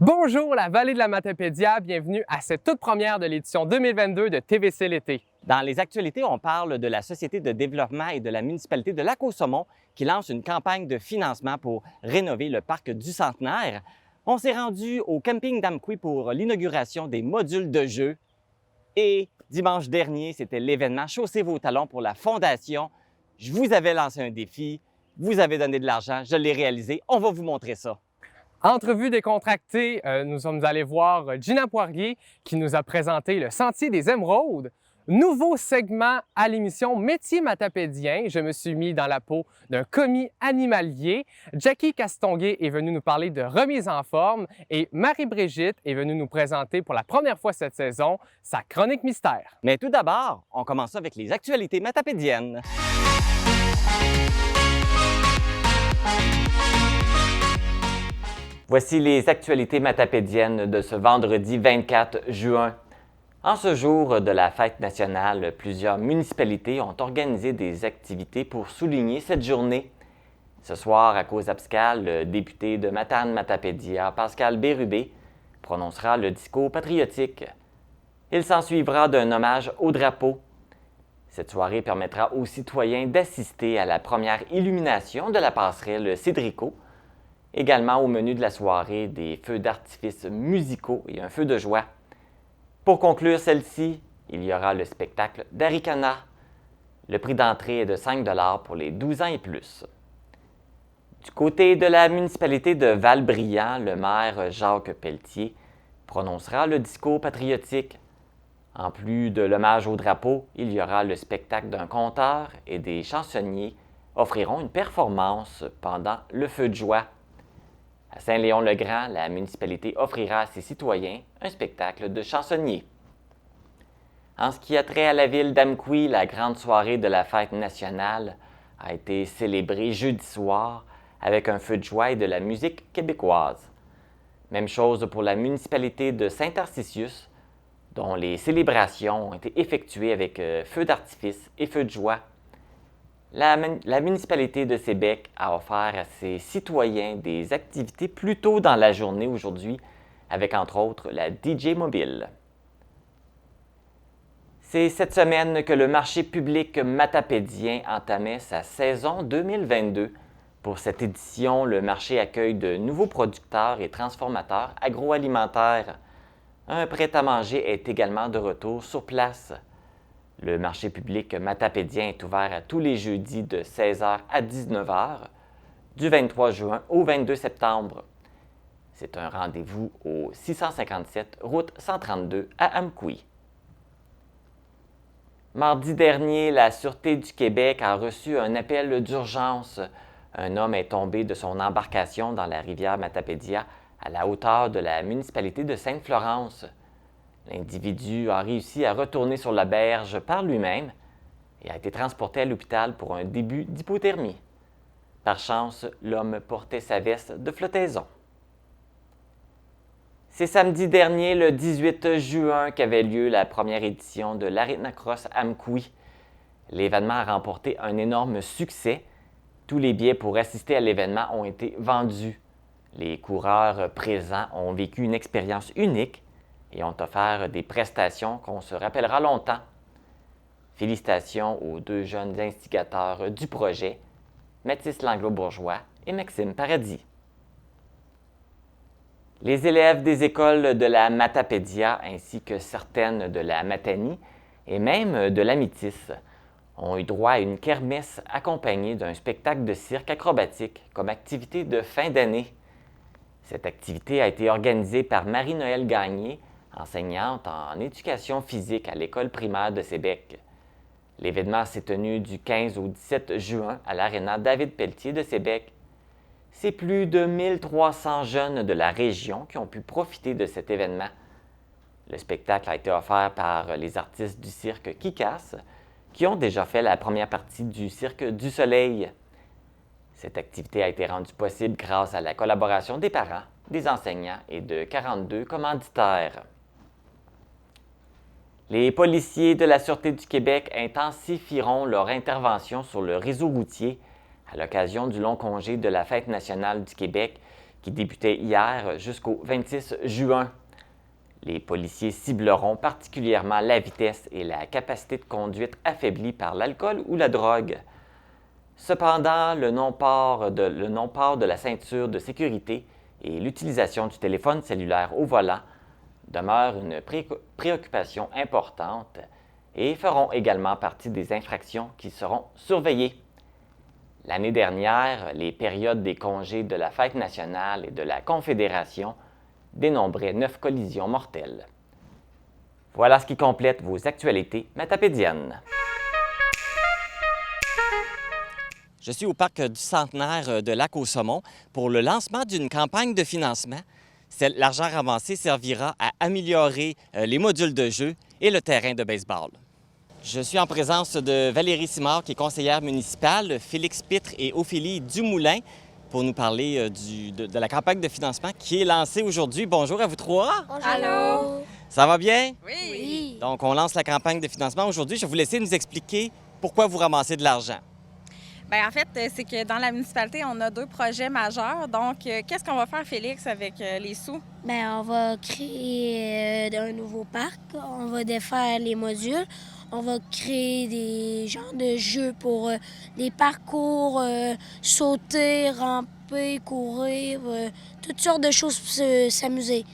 Bonjour la vallée de la Matapédia, bienvenue à cette toute première de l'édition 2022 de TVC l'été. Dans les actualités, on parle de la Société de développement et de la municipalité de Lac-aux-Saumons qui lance une campagne de financement pour rénover le parc du Centenaire. On s'est rendu au camping d'Amqui pour l'inauguration des modules de jeu. Et dimanche dernier, c'était l'événement Chaussez vos talons pour la Fondation. Je vous avais lancé un défi, vous avez donné de l'argent, je l'ai réalisé, on va vous montrer ça. Entrevue décontractée, nous sommes allés voir Gina Poirier qui nous a présenté le Sentier des Émeraudes. Nouveau segment à l'émission Métier matapédien. Je me suis mis dans la peau d'un commis animalier. Jackie Castonguay est venue nous parler de remise en forme et Marie-Brigitte est venue nous présenter pour la première fois cette saison sa chronique mystère. Mais tout d'abord, on commence avec les actualités matapédiennes. Voici les actualités matapédiennes de ce vendredi 24 juin. En ce jour de la fête nationale, plusieurs municipalités ont organisé des activités pour souligner cette journée. Ce soir, à cause abscale, le député de Matane-Matapédia, Pascal Bérubé, prononcera le discours patriotique. Il s'ensuivra d'un hommage au drapeau. Cette soirée permettra aux citoyens d'assister à la première illumination de la passerelle Cédrico. Également au menu de la soirée, des feux d'artifice musicaux et un feu de joie. Pour conclure celle-ci, il y aura le spectacle d'Arikana. Le prix d'entrée est de 5 $ pour les 12 ans et plus. Du côté de la municipalité de Val-Brillant, le maire Jacques Pelletier prononcera le discours patriotique. En plus de l'hommage au drapeau, il y aura le spectacle d'un conteur et des chansonniers offriront une performance pendant le feu de joie. À Saint-Léon-le-Grand, la municipalité offrira à ses citoyens un spectacle de chansonniers. En ce qui a trait à la ville d'Amqui, la grande soirée de la fête nationale a été célébrée jeudi soir avec un feu de joie et de la musique québécoise. Même chose pour la municipalité de Saint-Tarcisius, dont les célébrations ont été effectuées avec feux d'artifice et feux de joie. La municipalité de Sébec a offert à ses citoyens des activités plus tôt dans la journée aujourd'hui, avec entre autres la DJ Mobile. C'est cette semaine que le marché public matapédien entamait sa saison 2022. Pour cette édition, le marché accueille de nouveaux producteurs et transformateurs agroalimentaires. Un prêt-à-manger est également de retour sur place. Le marché public matapédien est ouvert à tous les jeudis de 16h à 19h, du 23 juin au 22 septembre. C'est un rendez-vous au 657 route 132 à Amqui. Mardi dernier, la Sûreté du Québec a reçu un appel d'urgence. Un homme est tombé de son embarcation dans la rivière Matapédia à la hauteur de la municipalité de Sainte-Florence. L'individu a réussi à retourner sur la berge par lui-même et a été transporté à l'hôpital pour un début d'hypothermie. Par chance, l'homme portait sa veste de flottaison. C'est samedi dernier, le 18 juin, qu'avait lieu la première édition de l'Aretna Cross Amqui. L'événement a remporté un énorme succès. Tous les billets pour assister à l'événement ont été vendus. Les coureurs présents ont vécu une expérience unique et ont offert des prestations qu'on se rappellera longtemps. Félicitations aux deux jeunes instigateurs du projet, Mathis Langlo-Bourgeois et Maxime Paradis. Les élèves des écoles de la Matapédia ainsi que certaines de la Matanie et même de la Métis ont eu droit à une kermesse accompagnée d'un spectacle de cirque acrobatique comme activité de fin d'année. Cette activité a été organisée par Marie-Noëlle Gagné, enseignante en éducation physique à l'école primaire de Sébec. L'événement s'est tenu du 15 au 17 juin à l'aréna David Pelletier de Sébec. C'est plus de 1300 jeunes de la région qui ont pu profiter de cet événement. Le spectacle a été offert par les artistes du cirque Kikas, qui ont déjà fait la première partie du Cirque du Soleil. Cette activité a été rendue possible grâce à la collaboration des parents, des enseignants et de 42 commanditaires. Les policiers de la Sûreté du Québec intensifieront leur intervention sur le réseau routier à l'occasion du long congé de la Fête nationale du Québec qui débutait hier jusqu'au 26 juin. Les policiers cibleront particulièrement la vitesse et la capacité de conduite affaiblie par l'alcool ou la drogue. Cependant, le non-port de la ceinture de sécurité et l'utilisation du téléphone cellulaire au volant demeurent une préoccupation importante et feront également partie des infractions qui seront surveillées. L'année dernière, les périodes des congés de la Fête nationale et de la Confédération dénombraient 9 collisions mortelles. Voilà ce qui complète vos actualités matapédiennes. Je suis au parc du Centenaire de Lac-au-Saumon pour le lancement d'une campagne de financement. L'argent ramassé servira à améliorer les modules de jeu et le terrain de baseball. Je suis en présence de Valérie Simard, qui est conseillère municipale, Félix Pitre et Ophélie Dumoulin pour nous parler de la campagne de financement qui est lancée aujourd'hui. Bonjour à vous trois. Bonjour. Allô? Ça va bien? Oui. Donc, on lance la campagne de financement aujourd'hui. Je vais vous laisser nous expliquer pourquoi vous ramassez de l'argent. Bien, en fait, c'est que dans la municipalité, on a 2 projets majeurs. Donc, qu'est-ce qu'on va faire, Félix, avec les sous? Bien, on va créer un nouveau parc. On va défaire les modules. On va créer des genres de jeux pour des parcours, sauter, ramper, courir, toutes sortes de choses pour s'amuser.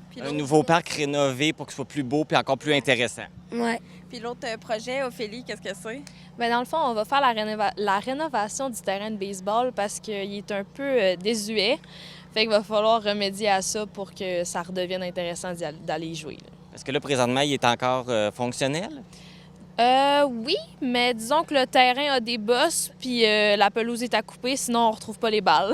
Puis Un nouveau parc rénové pour qu'il soit plus beau et encore plus intéressant. Ouais. Puis l'autre projet, Ophélie, qu'est-ce que c'est? Bien, dans le fond, on va faire la rénovation du terrain de baseball parce qu'il est un peu désuet. Fait qu'il va falloir remédier à ça pour que ça redevienne intéressant d'aller y jouer. Là. Est-ce que là, présentement, il est encore fonctionnel? Oui, mais disons que le terrain a des bosses puis la pelouse est à couper, sinon on retrouve pas les balles.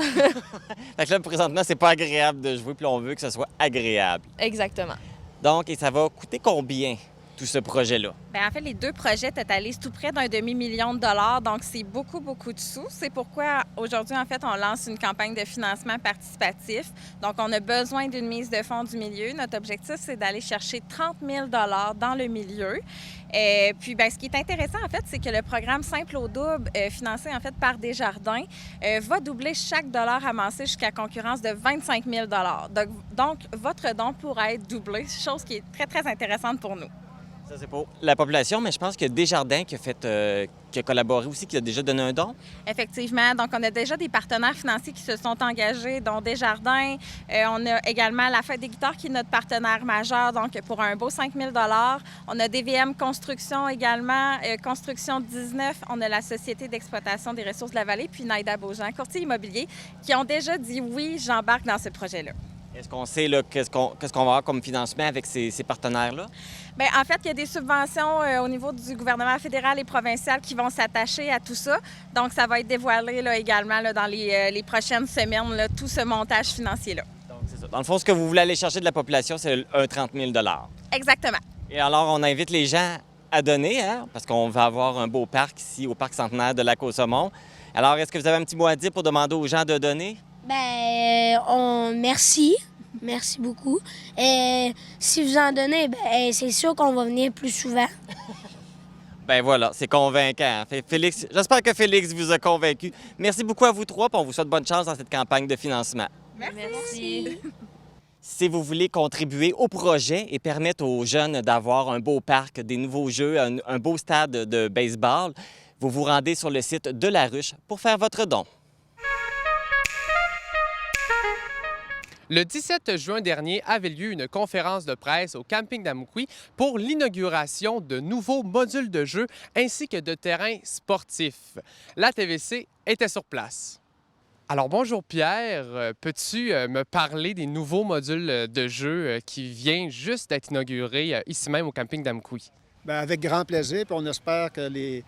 Fait que là, présentement, c'est pas agréable de jouer, puis on veut que ce soit agréable. Exactement. Donc, et ça va coûter combien, tout ce projet-là? Bien, en fait, les 2 projets totalisent tout près d'un demi-million de dollars. Donc, c'est beaucoup, beaucoup de sous. C'est pourquoi, aujourd'hui, en fait, on lance une campagne de financement participatif. Donc, on a besoin d'une mise de fonds du milieu. Notre objectif, c'est d'aller chercher 30 000 dans le milieu. Puis, bien, ce qui est intéressant, en fait, c'est que le programme Simple au double, financé, en fait, par Desjardins, va doubler chaque dollar amassé jusqu'à concurrence de 25 000 Donc, votre don pourra être doublé, chose qui est très, très intéressante pour nous. Ça, c'est pour la population, mais je pense qu'il y a Desjardins qui a collaboré aussi, qui a déjà donné un don. Effectivement. Donc, on a déjà des partenaires financiers qui se sont engagés, dont Desjardins. On a également la Fête des guitares qui est notre partenaire majeur, donc pour un beau 5 000 On a DVM Construction également, Construction 19. On a la Société d'exploitation des ressources de la vallée, puis Naïda Beaujean, courtier immobilier, qui ont déjà dit oui, j'embarque dans ce projet-là. Est-ce qu'on sait qu'est-ce qu'on va avoir comme financement avec ces partenaires-là? Bien, en fait, il y a des subventions au niveau du gouvernement fédéral et provincial qui vont s'attacher à tout ça. Donc, ça va être dévoilé là, également là, dans les prochaines semaines, là, tout ce montage financier-là. Donc, c'est ça. Dans le fond, ce que vous voulez aller chercher de la population, c'est un 30 000 Exactement. Et alors, on invite les gens à donner, hein, parce qu'on va avoir un beau parc ici, au Parc Centenaire de Lac-au-Saumon. Alors, est-ce que vous avez un petit mot à dire pour demander aux gens de donner? Merci. Merci beaucoup. Si vous en donnez, c'est sûr qu'on va venir plus souvent. Ben voilà, c'est convaincant. Félix, j'espère que Félix vous a convaincu. Merci beaucoup à vous trois, puis on vous souhaite bonne chance dans cette campagne de financement. Merci. Si vous voulez contribuer au projet et permettre aux jeunes d'avoir un beau parc, des nouveaux jeux, un beau stade de baseball, vous vous rendez sur le site de La Ruche pour faire votre don. Le 17 juin dernier avait lieu une conférence de presse au camping d'Amoukoui pour l'inauguration de nouveaux modules de jeu ainsi que de terrains sportifs. La TVC était sur place. Alors bonjour Pierre, peux-tu me parler des nouveaux modules de jeu qui viennent juste d'être inaugurés ici même au camping d'Amoukoui? Bien, avec grand plaisir, puis on espère que les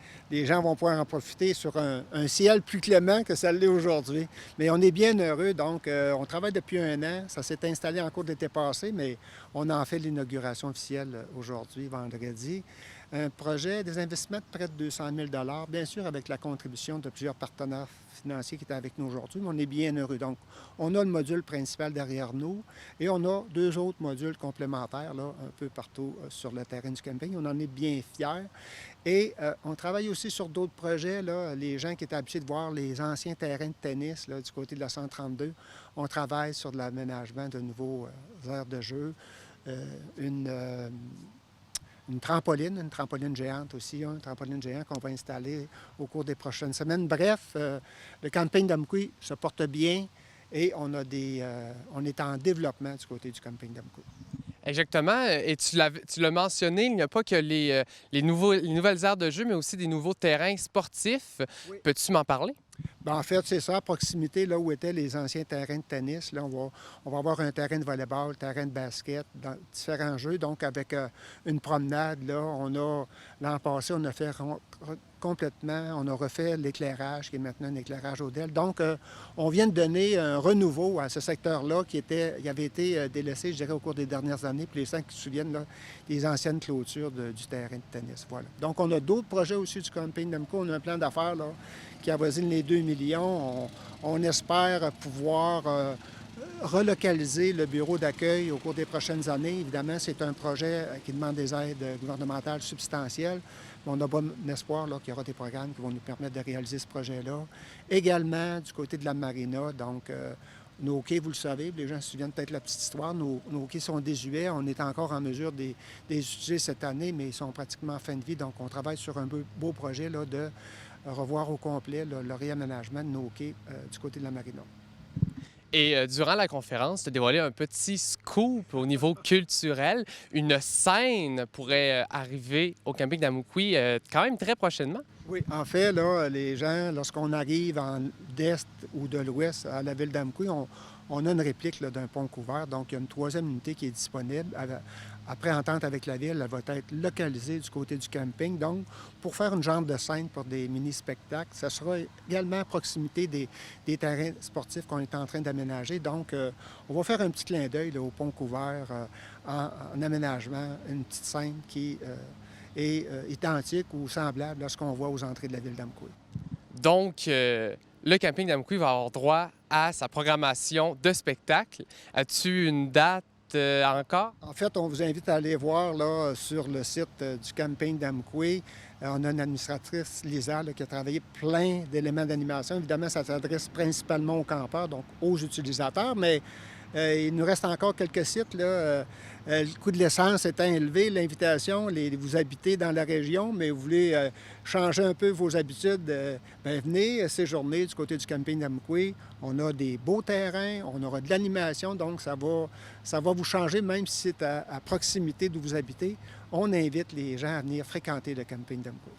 gens vont pouvoir en profiter sur un ciel plus clément que ça l'est aujourd'hui. Mais on est bien heureux, donc on travaille depuis 1 an. Ça s'est installé en cours de l'été passé, mais on en fait l'inauguration officielle aujourd'hui, vendredi. Un projet, des investissements de près de 200 000 bien sûr avec la contribution de plusieurs partenaires financiers qui étaient avec nous aujourd'hui, mais on est bien heureux. Donc, on a le module principal derrière nous et on a 2 autres modules complémentaires là, un peu partout sur le terrain du camping. On en est bien fiers. Et on travaille aussi sur d'autres projets. Là. Les gens qui étaient habitués de voir les anciens terrains de tennis là, du côté de la 132, on travaille sur de l'aménagement de nouveaux aires de jeu. Une trampoline géante aussi, un trampoline géant qu'on va installer au cours des prochaines semaines. Bref, le camping d'Amqui se porte bien et on est en développement du côté du camping d'Amqui. Exactement. Et tu l'as mentionné, il n'y a pas que les nouvelles aires de jeu, mais aussi des nouveaux terrains sportifs. Oui. Peux-tu m'en parler? Bien, en fait, c'est ça, à proximité, là où étaient les anciens terrains de tennis. Là, on va avoir un terrain de volleyball, terrain de basket, dans différents jeux. Donc, avec une promenade, là, l'an passé, on a fait complètement, on a refait l'éclairage, qui est maintenant un éclairage Odel. Donc, on vient de donner un renouveau à ce secteur-là qui avait été délaissé, je dirais, au cours des dernières années. Puis les gens qui se souviennent, là, des anciennes clôtures du terrain de tennis. Voilà. Donc, on a d'autres projets aussi du camping d'Amqui. On a un plan d'affaires, là, qui avoisine les 2 millions. On espère pouvoir relocaliser le bureau d'accueil au cours des prochaines années. Évidemment, c'est un projet qui demande des aides gouvernementales substantielles. Mais on a bon espoir là, qu'il y aura des programmes qui vont nous permettre de réaliser ce projet-là. Également, du côté de la marina, donc nos quais, vous le savez, les gens se souviennent peut-être de la petite histoire, nos quais sont désuets. On est encore en mesure de les utiliser cette année, mais ils sont pratiquement en fin de vie. Donc, on travaille sur un beau projet là, de revoir au complet là, le réaménagement de nos quais du côté de la marina. Et durant la conférence, tu as dévoilé un petit scoop au niveau culturel. Une scène pourrait arriver au camping d'Amqui quand même très prochainement. Oui, en fait, là, les gens, lorsqu'on arrive d'est ou de l'ouest à la ville d'Amqui, on a une réplique là, d'un pont couvert. Donc, il y a une troisième unité qui est disponible. Après entente avec la ville, elle va être localisée du côté du camping. Donc, pour faire une genre de scène pour des mini-spectacles, ça sera également à proximité des terrains sportifs qu'on est en train d'aménager. Donc, on va faire un petit clin d'œil là, au pont couvert en aménagement, une petite scène qui est identique ou semblable à ce qu'on voit aux entrées de la ville d'Amqui. Donc, le camping d'Amqui va avoir droit à sa programmation de spectacle. As-tu une date encore? En fait, on vous invite à aller voir là, sur le site du camping d'Amqui. On a une administratrice, Lisa, là, qui a travaillé plein d'éléments d'animation. Évidemment, ça s'adresse principalement aux campeurs, donc aux utilisateurs, mais il nous reste encore quelques sites. Là. Le coût de l'essence étant élevé, l'invitation, vous habitez dans la région, mais vous voulez changer un peu vos habitudes, bien, venez séjourner du côté du camping d'Amqui. On a des beaux terrains, on aura de l'animation, donc ça va vous changer, même si c'est à proximité d'où vous habitez. On invite les gens à venir fréquenter le camping d'Amqui.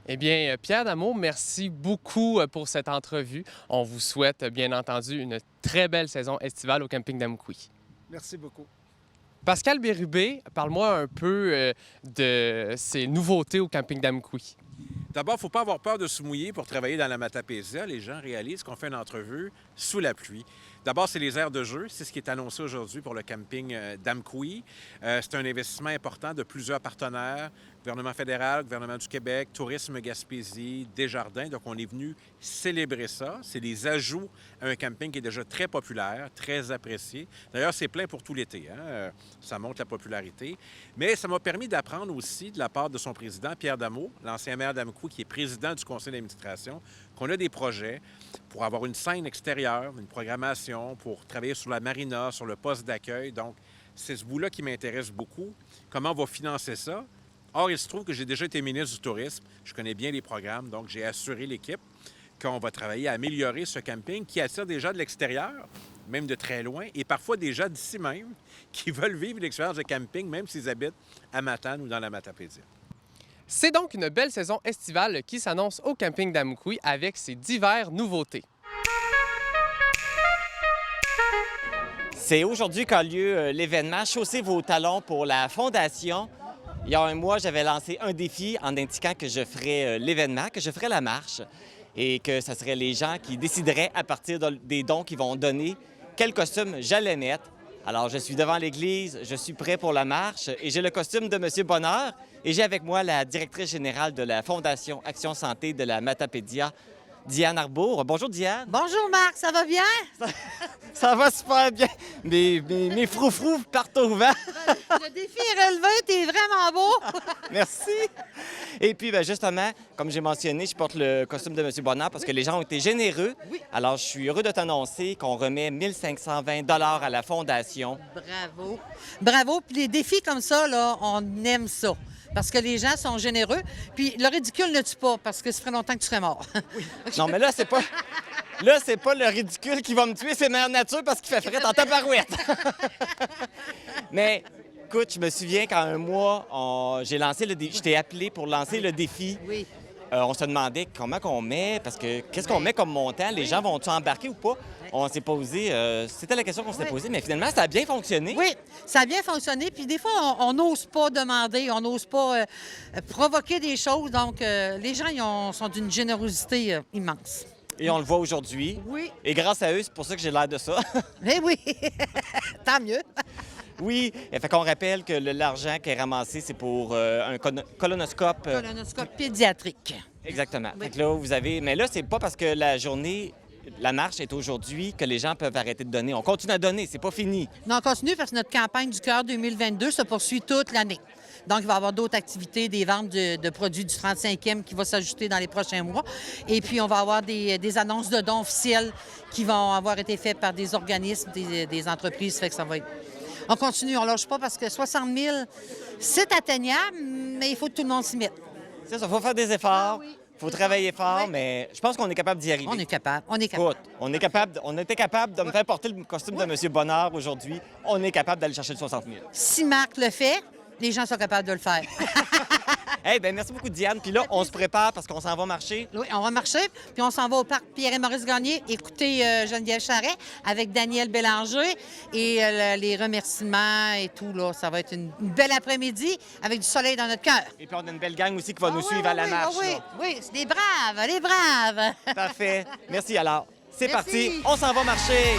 Eh bien, Pierre Damour, merci beaucoup pour cette entrevue. On vous souhaite, bien entendu, une très belle saison estivale au camping d'Amqui. Merci beaucoup. Pascal Bérubé, parle-moi un peu de ces nouveautés au camping d'Amqui. D'abord, il ne faut pas avoir peur de se mouiller pour travailler dans la Matapédia. Les gens réalisent qu'on fait une entrevue sous la pluie. D'abord, c'est les aires de jeu. C'est ce qui est annoncé aujourd'hui pour le camping d'Amqui. C'est un investissement important de plusieurs partenaires, gouvernement fédéral, gouvernement du Québec, Tourisme Gaspésie, Desjardins. Donc, on est venu célébrer ça. C'est des ajouts à un camping qui est déjà très populaire, très apprécié. D'ailleurs, c'est plein pour tout l'été. Hein? Ça montre la popularité. Mais ça m'a permis d'apprendre aussi, de la part de son président, Pierre Damour, l'ancien maire d'Amqui, qui est président du conseil d'administration, qu'on a des projets pour avoir une scène extérieure, une programmation, pour travailler sur la marina, sur le poste d'accueil. Donc, c'est ce bout-là qui m'intéresse beaucoup. Comment on va financer ça? Or, il se trouve que j'ai déjà été ministre du Tourisme. Je connais bien les programmes, donc j'ai assuré l'équipe qu'on va travailler à améliorer ce camping qui attire des gens de l'extérieur, même de très loin, et parfois des gens d'ici même qui veulent vivre l'expérience de camping, même s'ils habitent à Matane ou dans la Matapédia. C'est donc une belle saison estivale qui s'annonce au camping d'Amqui avec ses diverses nouveautés. C'est aujourd'hui qu'a lieu l'événement Chaussez vos talons pour la Fondation. Il y a un mois, j'avais lancé un défi en indiquant que je ferais l'événement, que je ferais la marche et que ce seraient les gens qui décideraient à partir des dons qu'ils vont donner quel costume j'allais mettre. Alors, je suis devant l'église, je suis prêt pour la marche et j'ai le costume de M. Bonheur et j'ai avec moi la directrice générale de la Fondation Action Santé de la Matapédia, Diane Arbour. Bonjour, Diane. Bonjour Marc, ça va bien? Ça va super bien. Mes froufrous partent au vent. Le défi est relevé, t'es vraiment beau. Merci. Et puis, ben, justement, comme j'ai mentionné, je porte le costume de M. Bonnard parce que les gens ont été généreux. Oui. Alors, je suis heureux de t'annoncer qu'on remet 1 520 $ à la Fondation. Bravo. Bravo, puis les défis comme ça, là, on aime ça. Parce que les gens sont généreux. Puis le ridicule ne tue pas, parce que ça ferait longtemps que tu serais mort. Non, mais là, c'est pas... Là, c'est pas le ridicule qui va me tuer, c'est Mère Nature parce qu'il fait fret en tabarouette. Mais, écoute, je me souviens qu'en un mois, j'ai lancé le défi. Je t'ai appelé pour lancer le défi. Oui. On se demandait comment qu'on met, parce que qu'est-ce qu'on met comme montant? Les gens vont-ils embarquer ou pas? On s'est posé, c'était la question qu'on s'était posée, mais finalement, ça a bien fonctionné. Oui, ça a bien fonctionné. Puis des fois, on n'ose pas demander, on n'ose pas provoquer des choses. Donc, les gens sont d'une générosité immense. Et on le voit aujourd'hui. Oui. Et grâce à eux, c'est pour ça que j'ai l'air de ça. Eh oui, tant mieux. Oui, fait qu'on rappelle que l'argent qui est ramassé, c'est pour un colonoscope. Colonoscope pédiatrique. Exactement. Oui. Fait que là, vous avez... Mais là, c'est pas parce que la marche est aujourd'hui que les gens peuvent arrêter de donner. On continue à donner, c'est pas fini. Non, on continue parce que notre campagne du cœur 2022 se poursuit toute l'année. Donc, il va y avoir d'autres activités, des ventes de produits du 35e qui vont s'ajouter dans les prochains mois. Et puis, on va avoir des annonces de dons officiels qui vont avoir été faites par des organismes, des entreprises. Fait que ça va être... On continue, on ne lâche pas parce que 60 000, c'est atteignable, mais il faut que tout le monde s'y mette. C'est ça, il faut faire des efforts, il faut travailler fort, mais je pense qu'on est capable d'y arriver. On est capable, on est capable. Écoute, on était capable de me faire porter le costume de M. Bonnard aujourd'hui. On est capable d'aller chercher le 60 000. Si Marc le fait, les gens sont capables de le faire. Bien, merci beaucoup, Diane. Puis là, on se prépare parce qu'on s'en va marcher. Oui, on va marcher, puis on s'en va au parc Pierre et Maurice Gagné écouter Geneviève Charret avec Daniel Bélanger et les remerciements et tout. Là, ça va être une belle après-midi avec du soleil dans notre cœur. Et puis, on a une belle gang aussi qui va nous suivre à la marche. Oui, là. oui, c'est des braves, les braves. Parfait. Merci, alors. C'est Merci. parti. On s'en va marcher.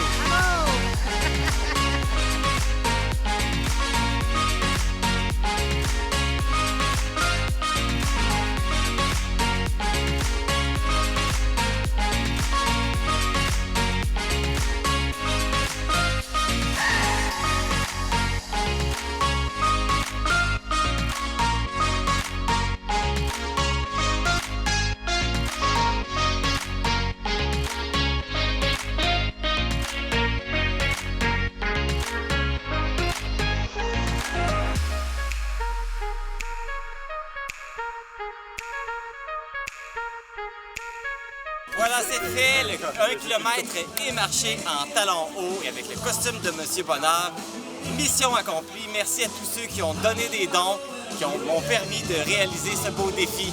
Voilà, c'est fait. Le 1 kilomètre est marché en talons hauts et avec le costume de M. Bonnard. Mission accomplie. Merci à tous ceux qui ont donné des dons, qui m'ont permis de réaliser ce beau défi.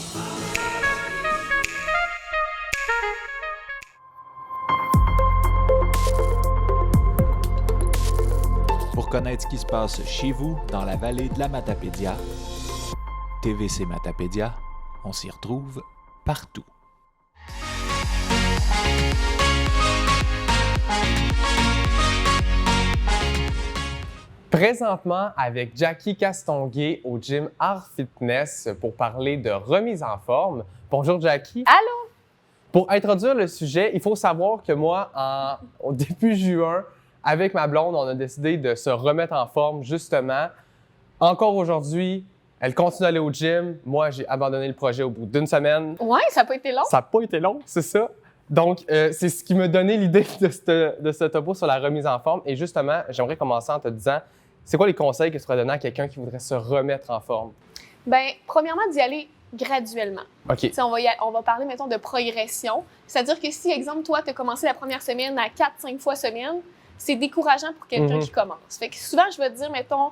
Pour connaître ce qui se passe chez vous, dans la vallée de la Matapédia, TVC Matapédia, on s'y retrouve partout. Présentement avec Jackie Castonguay au gym Art Fitness pour parler de remise en forme. Bonjour Jackie. Allô? Pour introduire le sujet, il faut savoir que moi, au début juin, avec ma blonde, on a décidé de se remettre en forme justement. Encore aujourd'hui, elle continue d'aller au gym. Moi, j'ai abandonné le projet au bout d'une semaine. Ouais, ça n'a pas été long. Ça n'a pas été long, c'est ça. Donc, c'est ce qui m'a donné l'idée de ce topo sur la remise en forme. Et justement, j'aimerais commencer en te disant, c'est quoi les conseils que tu pourrais donner à quelqu'un qui voudrait se remettre en forme? Bien, premièrement, d'y aller graduellement. OK. On va parler, mettons, de progression. C'est-à-dire que si, exemple, toi, tu as commencé la première semaine à 4-5 fois semaine, c'est décourageant pour quelqu'un qui commence. Fait que souvent, je vais te dire, mettons,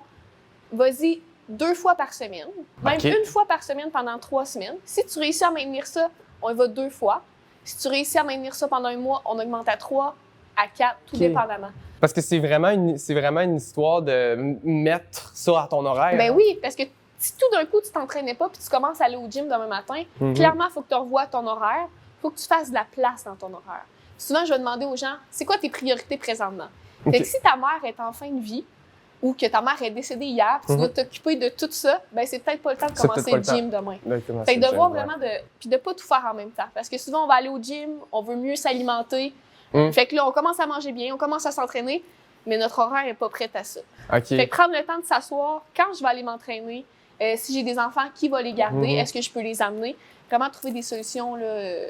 vas-y 2 fois par semaine, même OK. 1 fois par semaine pendant 3 semaines. Si tu réussis à maintenir ça, on y va 2 fois. Si tu réussis à maintenir ça pendant 1 mois, on augmente à 3, à 4, tout OK. dépendamment. Parce que c'est vraiment une histoire de mettre ça à ton horaire. Ben oui, parce que si tout d'un coup, tu t'entraînais pas puis tu commences à aller au gym demain matin, clairement, il faut que tu revoies ton horaire, il faut que tu fasses de la place dans ton horaire. Souvent, je vais demander aux gens, c'est quoi tes priorités présentement? Fait que si ta mère est en fin de vie ou que ta mère est décédée hier, puis tu dois t'occuper de tout ça, ben c'est peut-être pas le temps de commencer le gym demain. Fait que de voir vraiment puis de pas tout faire en même temps. Parce que souvent, on va aller au gym, on veut mieux s'alimenter. Fait que là, on commence à manger bien, on commence à s'entraîner, mais notre horaire n'est pas prêt à ça. Fait que prendre le temps de s'asseoir, quand je vais aller m'entraîner, si j'ai des enfants, qui va les garder? Est-ce que je peux les amener? Vraiment trouver des solutions là,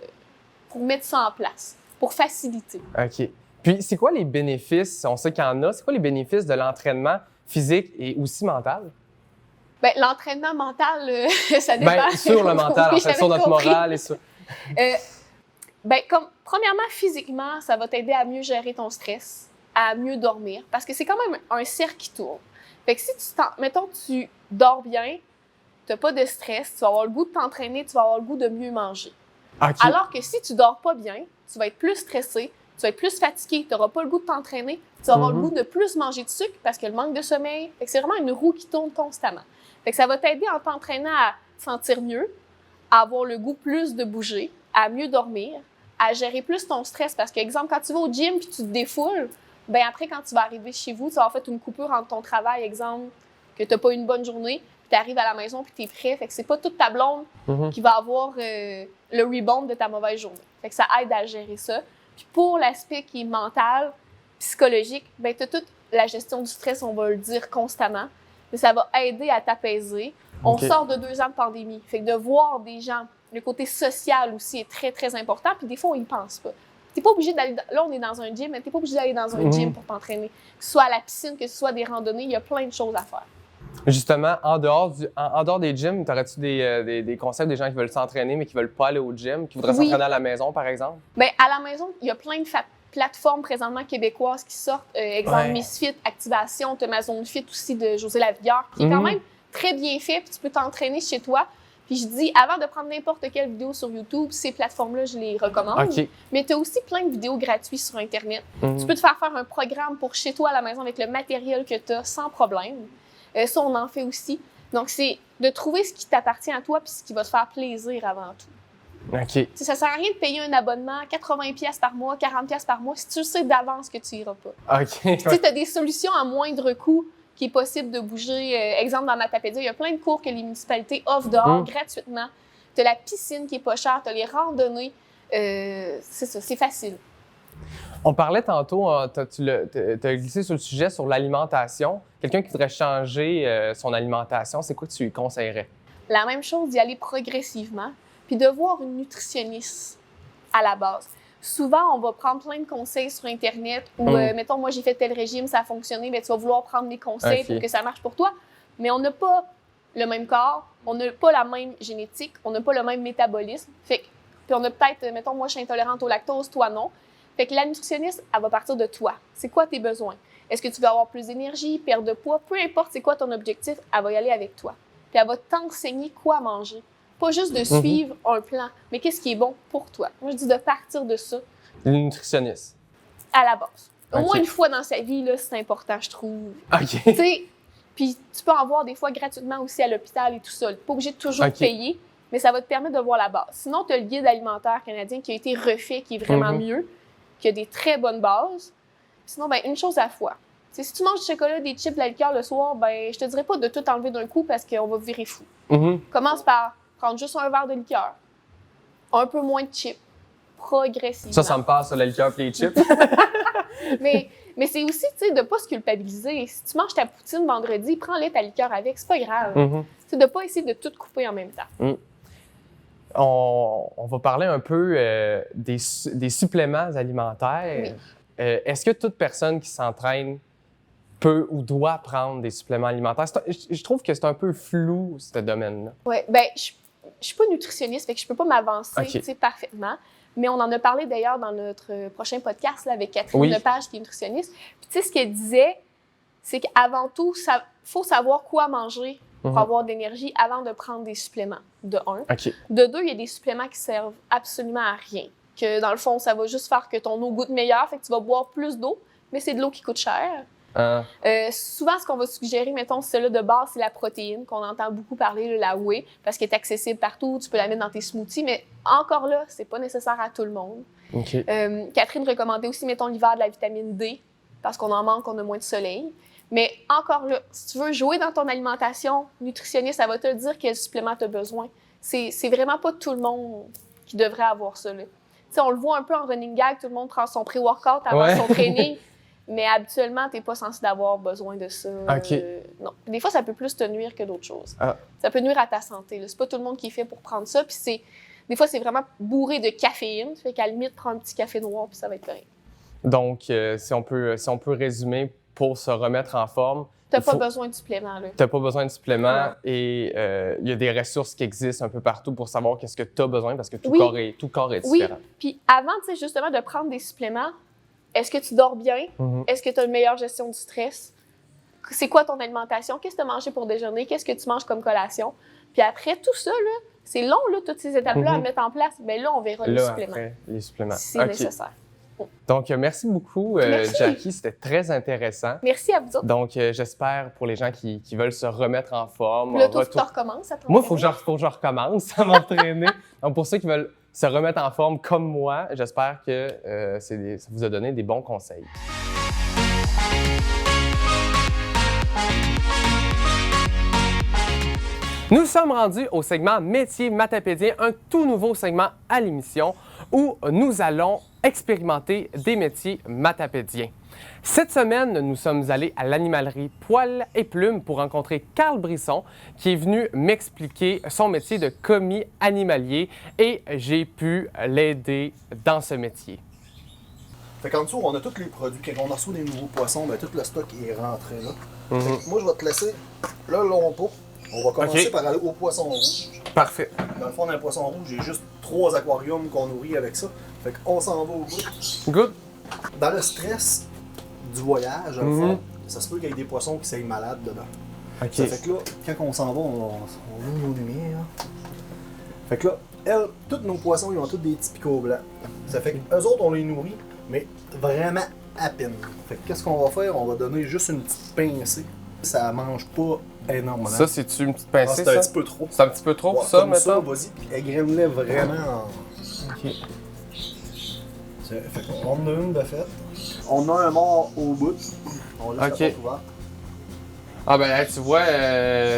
pour mettre ça en place, pour faciliter. OK. Puis, c'est quoi les bénéfices, on sait qu'il y en a, c'est quoi les bénéfices de l'entraînement physique et aussi mental? Bien, l'entraînement mental, ça dépend. Bien, sur le mental, Oui, en fait, sur notre morale et sur... Bien, comme, premièrement, physiquement, ça va t'aider à mieux gérer ton stress, à mieux dormir, parce que c'est quand même un cercle qui tourne. Fait que si mettons, tu dors bien, tu n'as pas de stress, tu vas avoir le goût de t'entraîner, tu vas avoir le goût de mieux manger. Okay. Alors que si tu dors pas bien, tu vas être plus stressé, tu vas être plus fatigué, tu n'auras pas le goût de t'entraîner, tu vas avoir le goût de plus manger de sucre parce que le manque de sommeil, fait que c'est vraiment une roue qui tourne constamment. Fait que ça va t'aider en t'entraînant à te sentir mieux, à avoir le goût plus de bouger, à mieux dormir, à gérer plus ton stress. Parce que, exemple, quand tu vas au gym puis tu te défoules, ben après, quand tu vas arriver chez vous, tu vas avoir fait une coupure entre ton travail, exemple, que tu n'as pas eu une bonne journée, puis tu arrives à la maison puis tu es prêt. Fait que c'est pas toute ta blonde qui va avoir le rebound de ta mauvaise journée. Fait que ça aide à gérer ça. Puis pour l'aspect qui est mental, psychologique, ben tu as toute la gestion du stress, on va le dire constamment, mais ça va aider à t'apaiser. On sort de 2 ans de pandémie. Fait que de voir des gens, le côté social aussi est très, très important. Puis des fois, on y pense pas. T'es pas obligé d'aller... Là, on est dans un gym, mais t'es pas obligé d'aller dans un gym pour t'entraîner. Que ce soit à la piscine, que ce soit des randonnées, il y a plein de choses à faire. Justement, en dehors des gyms, t'aurais-tu des concepts des gens qui veulent s'entraîner, mais qui veulent pas aller au gym, qui voudraient s'entraîner à la maison, par exemple? Bien, à la maison, il y a plein de plateformes présentement québécoises qui sortent. Exemple, Misfit, Activation, t'as ma Zone Fit aussi de José Lavigueur, qui est quand même très bien fait, puis tu peux t'entraîner chez toi. Puis je dis, avant de prendre n'importe quelle vidéo sur YouTube, ces plateformes-là, je les recommande. Mais tu as aussi plein de vidéos gratuites sur Internet. Tu peux te faire un programme pour chez toi à la maison avec le matériel que tu as sans problème. Ça, on en fait aussi. Donc, c'est de trouver ce qui t'appartient à toi puis ce qui va te faire plaisir avant tout. OK. Ça ne sert à rien de payer un abonnement 80$ par mois, 40$ par mois si tu sais d'avance que tu n'iras pas. OK. Tu as des solutions à moindre coût qui est possible de bouger. Exemple, dans Matapédia, il y a plein de cours que les municipalités offrent dehors gratuitement. Tu as la piscine qui est pas chère, tu as les randonnées. C'est ça, c'est facile. On parlait tantôt, tu as glissé sur le sujet sur l'alimentation. Quelqu'un qui voudrait changer son alimentation, c'est quoi que tu lui conseillerais? La même chose, d'y aller progressivement, puis de voir une nutritionniste à la base. Souvent, on va prendre plein de conseils sur Internet ou, mettons, moi, j'ai fait tel régime, ça a fonctionné, bien, tu vas vouloir prendre des conseils pour que ça marche pour toi. Mais on n'a pas le même corps, on n'a pas la même génétique, on n'a pas le même métabolisme. Fait que, puis on a peut-être, mettons, moi, je suis intolérante au lactose, toi, non. Fait que la nutritionniste, elle va partir de toi. C'est quoi tes besoins? Est-ce que tu veux avoir plus d'énergie, perdre de poids? Peu importe c'est quoi ton objectif, elle va y aller avec toi. Puis elle va t'enseigner quoi manger. Pas juste de suivre un plan, mais qu'est-ce qui est bon pour toi. Moi, je dis de partir de ça. Le nutritionniste. À la base. Au moins une fois dans sa vie, là, c'est important, je trouve. OK. Tu sais, puis tu peux en voir des fois gratuitement aussi à l'hôpital et tout ça. Pas obligé de toujours payer, mais ça va te permettre de voir la base. Sinon, tu as le guide alimentaire canadien qui a été refait, qui est vraiment mieux, qui a des très bonnes bases. Sinon, ben, une chose à la fois. T'sais, si tu manges du chocolat, des chips, de la liqueur le soir, ben, je te dirais pas de tout enlever d'un coup parce qu'on va virer fou. Commence par prendre juste un verre de liqueur, un peu moins de chips, progressivement. Ça me passe, la liqueur et les chips. mais c'est aussi, tu sais, de pas se culpabiliser. Si tu manges ta poutine vendredi, prends-le ta liqueur avec, c'est pas grave. C'est de pas essayer de tout couper en même temps. On va parler un peu des suppléments alimentaires. Est-ce que toute personne qui s'entraîne peut ou doit prendre des suppléments alimentaires? Je trouve que c'est un peu flou, ce domaine-là. Oui, bien, je suis pas nutritionniste, fait que je peux pas m'avancer parfaitement. Mais on en a parlé d'ailleurs dans notre prochain podcast là, avec Catherine Lepage, qui est nutritionniste. Puis tu sais, ce qu'elle disait, c'est qu'avant tout, il faut savoir quoi manger pour avoir de l'énergie avant de prendre des suppléments, de un. De deux, il y a des suppléments qui servent absolument à rien. Que dans le fond, ça va juste faire que ton eau goûte meilleure, fait que tu vas boire plus d'eau, mais c'est de l'eau qui coûte cher. Souvent, ce qu'on va suggérer, mettons, celle-là de base, c'est la protéine, qu'on entend beaucoup parler, la whey, parce qu'elle est accessible partout, tu peux la mettre dans tes smoothies, mais encore là, c'est pas nécessaire à tout le monde. Catherine recommandait aussi, mettons, l'hiver, de la vitamine D, parce qu'on en manque, on a moins de soleil. Mais encore là, si tu veux jouer dans ton alimentation, nutritionniste, ça va te dire quel supplément tu as besoin. C'est vraiment pas tout le monde qui devrait avoir ça. Là. On le voit un peu en running gag, tout le monde prend son pré-workout avant son training, mais habituellement, tu n'es pas censé d'avoir besoin de ça. Non. Des fois, ça peut plus te nuire que d'autres choses. Ça peut nuire à ta santé. C'est pas tout le monde qui est fait pour prendre ça. Puis des fois, c'est vraiment bourré de caféine. Fait qu'à la limite, prends un petit café noir, puis ça va être correct. Donc, si on peut résumer, pour se remettre en forme, tu n'as pas besoin de suppléments. Tu n'as pas besoin de suppléments et il y a des ressources qui existent un peu partout pour savoir qu'est-ce que tu as besoin parce que tout corps est différent. Oui, puis avant, justement, de prendre des suppléments, est-ce que tu dors bien? Est-ce que tu as une meilleure gestion du stress? C'est quoi ton alimentation? Qu'est-ce que tu as mangé pour déjeuner? Qu'est-ce que tu manges comme collation? Puis après, tout ça, là, c'est long, là, toutes ces étapes-là à mettre en place. Bien là, on verra les suppléments. Après, les suppléments. Si c'est nécessaire. Donc, merci beaucoup, Jackie. C'était très intéressant. Merci à vous autres. Donc, j'espère pour les gens qui veulent se remettre en forme. Là, toi, tu recommences à t'entraîner? Moi, il faut que je recommence à m'entraîner. Donc, pour ceux qui veulent se remettre en forme comme moi, j'espère que ça vous a donné des bons conseils. Nous sommes rendus au segment Métier matapédien, un tout nouveau segment à l'émission où nous allons expérimenter des métiers matapédiens. Cette semaine, nous sommes allés à l'animalerie Poils et Plumes pour rencontrer Carl Brisson qui est venu m'expliquer son métier de commis animalier et j'ai pu l'aider dans ce métier. Fait qu'en dessous, on a tous les produits. Quand on reçoit des nouveaux poissons, bien, tout le stock est rentré là. Fait que moi, je vais te laisser le long pot. On va commencer par aller au poisson rouge. Parfait. Dans le fond, dans le poisson rouge, j'ai juste 3 aquariums qu'on nourrit avec ça. Fait qu'on s'en va au bout. Good. Dans le stress du voyage, fond, ça se peut qu'il y ait des poissons qui s'aillent malades dedans. Ça fait que là, quand on s'en va, on ouvre nos lumières. Fait que là, tous nos poissons, ils ont tous des petits picots blancs. Ça fait que eux autres, on les nourrit, mais vraiment à peine. Fait que qu'est-ce qu'on va faire? On va donner juste une petite pincée. Ça mange pas énormément. Ça, c'est-tu une petite pincée, c'est un petit peu trop. C'est un petit peu trop, ça, maintenant? Vas-y, égrène-les vraiment en... OK. Fait qu'on en a une de fait. On a un mort au bout. On laisse la porte ouverte. Ah ben, tu vois,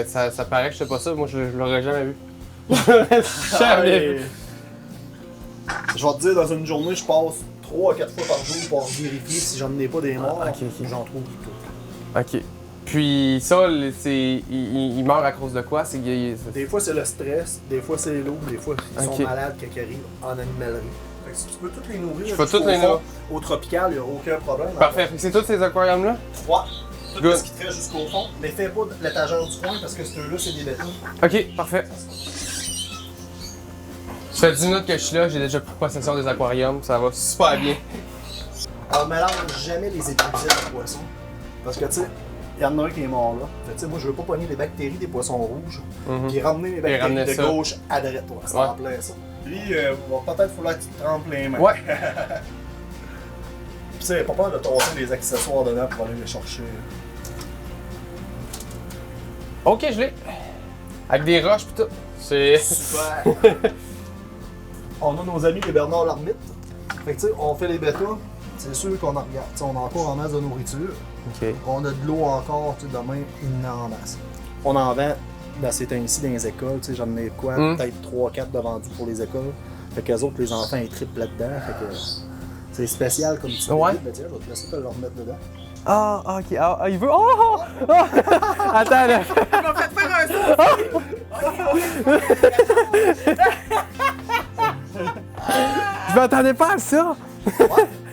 ça paraît que je sais pas ça. Moi, je l'aurais jamais vu. Jamais vu. Je vais te dire, dans une journée, je passe 3 à 4 fois par jour pour vérifier si j'en ai pas des morts. J'en trouve tout. OK. Puis ça, il meurt à cause de quoi? Des fois, c'est le stress, des fois, c'est l'eau, des fois, ils sont malades quand ils arrivent en animalerie. Fait que si tu peux toutes les nourrir, au tropical, il n'y a aucun problème. Parfait. C'est tous ces aquariums-là? Ouais. Tout ce qui traite jusqu'au fond. Mais fais pas l'étagère du coin parce que ceux-là, c'est des bétons. OK, parfait. Ça fait 10 minutes que je suis là, j'ai déjà pris possession des aquariums, ça va super bien. On mélange jamais les épizètes de poissons. Parce que, tu sais, il y en a un qui est mort là. Fait que, tu sais, moi, je veux pas pogner les bactéries des poissons rouges, puis ramener les bactéries de gauche à droite. C'est en plein ça. Lui, va peut-être falloir que tu te trempes les mains. Ouais. Puis, tu sais, pas peur de tasser les accessoires dedans pour aller les chercher. OK, je l'ai. Avec des roches pis tout. C'est super. On a nos amis les Bernard l'Armite. Fait que tu sais, on fait les bêtas, c'est sûr qu'on en regarde. T'sais, on a encore en masse de nourriture. OK. On a de l'eau encore, tu sais, demain, il en a en masse. On en vend dans ces temps-ci dans les écoles, tu sais, j'en ai quoi, peut-être 3-4 de vendus pour les écoles. Fait qu'eux autres, les enfants, ils trippent là-dedans. Fait que c'est spécial comme tu ouais. Mais tiens, je vais te laisser te le remettre dedans. Ah, OK. Ah, il veut. Oh! Attends, là. Il m'a fait faire un saut! Je m'attendais pas à ça! Ouais.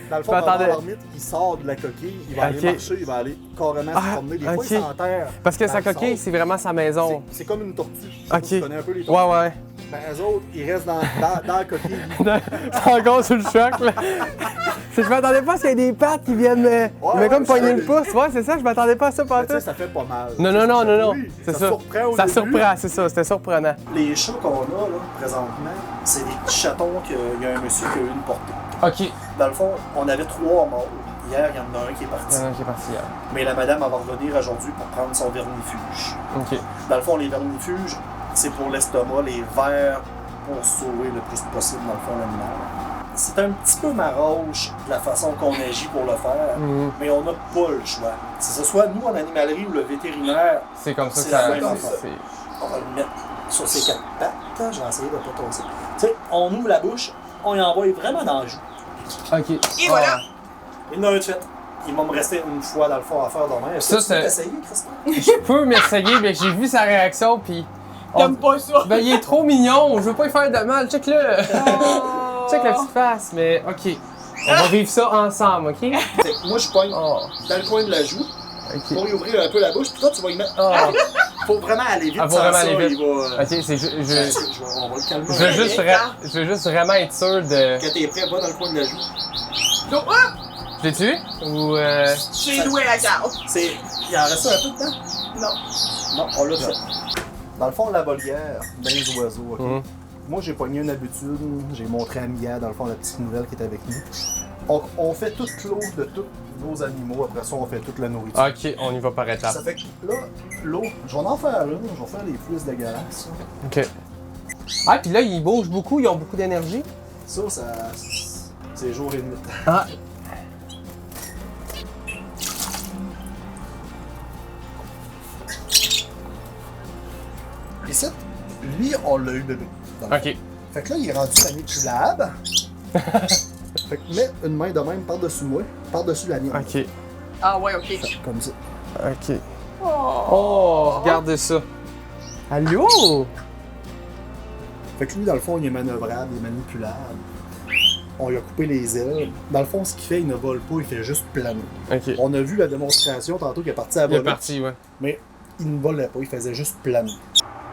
Dans le fond, l'ermite, il sort de la coquille, il va aller marcher, il va aller carrément se promener. Des fois, il s'enterre. Parce que sa coquille, c'est vraiment sa maison. C'est comme une tortue. OK. Tu connais un peu les tortues. Ouais. Ben, eux autres, ils restent dans la coquille. C'est encore sur le choc, là. Je m'attendais pas à ce qu'il y ait des pattes qui viennent mais comme pogner le pouce. Ouais, c'est ça, je m'attendais pas à ça pendant tout. Ça fait pas mal. Non. C'est ça. Ça surprend, c'est ça. C'était surprenant. Les chats qu'on a, là, présentement, c'est des petits chatons qu'il y a un monsieur qui a eu une portée. OK. Dans le fond, on avait 3 morts. Hier, il y en a un qui est parti. Il y en a un qui est parti hier. Mais la madame va revenir aujourd'hui pour prendre son vermifuge. OK. Dans le fond, les vermifuges, c'est pour l'estomac, les vers pour sauver le plus possible, dans le fond, l'animal. c'est un petit peu marauche de la façon qu'on agit pour le faire, mais on n'a pas le choix. Que ce soit nous en animalerie ou le vétérinaire, C'est comme ça que c'est ça... la même affaire. On va le mettre sur ses 4 pattes. Je vais essayer de ne pas tosser. Tu sais, on ouvre la bouche, on y envoie vraiment dans le joue. OK. Et voilà! Il y en a un de fait. Il va me rester une fois dans le fond à faire demain. Est-ce que tu peux essayer, Christophe? Je peux m'essayer, mais j'ai vu sa réaction, puis... T'aimes pas ça? Ben, il est trop mignon, je veux pas lui faire de mal, check-le! Check la petite face, mais OK. On va vivre ça ensemble, OK? Moi, je pogne dans le coin de la joue pour lui ouvrir un peu la bouche, puis toi, tu vas y mettre... Faut vraiment aller vite. Faut vraiment aller vite. Il va... OK, c'est... On va le calmer. Je veux juste vraiment être sûr de... Quand t'es prêt, va dans le coin de la joue. Donc, Je l'ai-tu? Ou... j'ai loué la carte. Il en reste un peu dedans? Non. Non, on l'a fait. Dans le fond, la volière, ben les oiseaux, OK? Moi, j'ai pogné une habitude. J'ai montré à Mia, dans le fond, la petite nouvelle qui est avec nous. On fait toute l'eau de tous nos animaux. Après ça, on fait toute la nourriture. OK, on y va par étapes. Ça fait que là, l'eau, je vais en faire une. Je vais faire des fluides dégueulasses. OK. Ah, puis là, ils bougent beaucoup, ils ont beaucoup d'énergie. Ça, c'est jour et nuit. Ah. Ici, lui, on l'a eu bébé. OK. Fait que là, il est rendu manipulable. Fait que mets une main de même par-dessus moi, par-dessus la mienne. OK. Ah ouais, OK. Comme ça. OK. Oh, regardez ça. Allô? Fait que lui, dans le fond, il est manœuvrable, il est manipulable. On lui a coupé les ailes. Dans le fond, ce qu'il fait, il ne vole pas, il fait juste planer. OK. On a vu la démonstration tantôt qu'il est parti à voler. Il est parti, ouais. Mais il ne volait pas, il faisait juste planer.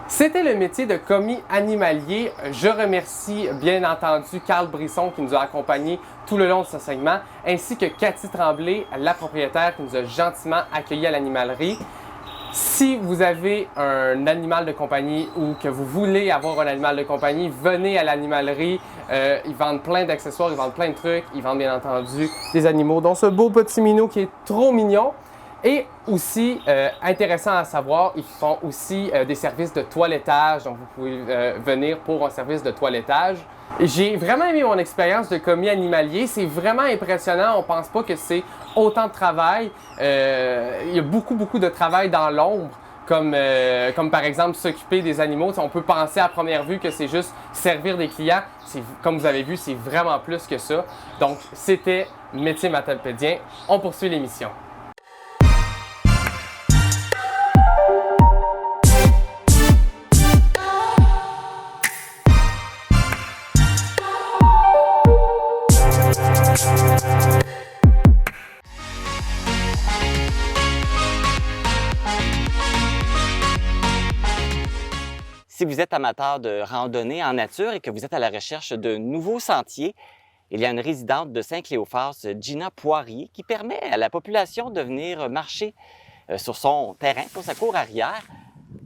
C'était le métier de commis animalier. Je remercie bien entendu Carl Brisson qui nous a accompagnés tout le long de ce segment, ainsi que Cathy Tremblay, la propriétaire qui nous a gentiment accueillis à l'animalerie. Si vous avez un animal de compagnie ou que vous voulez avoir un animal de compagnie, venez à l'animalerie. Ils vendent plein d'accessoires, ils vendent plein de trucs. Ils vendent bien entendu des animaux, dont ce beau petit minou qui est trop mignon. Et aussi, intéressant à savoir, ils font aussi des services de toilettage. Donc, vous pouvez venir pour un service de toilettage. J'ai vraiment aimé mon expérience de commis animalier. C'est vraiment impressionnant. On pense pas que c'est autant de travail. Il y a beaucoup de travail dans l'ombre. Comme par exemple s'occuper des animaux. On peut penser à première vue que c'est juste servir des clients. Comme vous avez vu, c'est vraiment plus que ça. Donc, c'était Métier Matapédien. On poursuit l'émission. Si vous êtes amateur de randonnée en nature et que vous êtes à la recherche de nouveaux sentiers, il y a une résidente de Saint-Cléophas, Gina Poirier, qui permet à la population de venir marcher sur son terrain, pour sa cour arrière.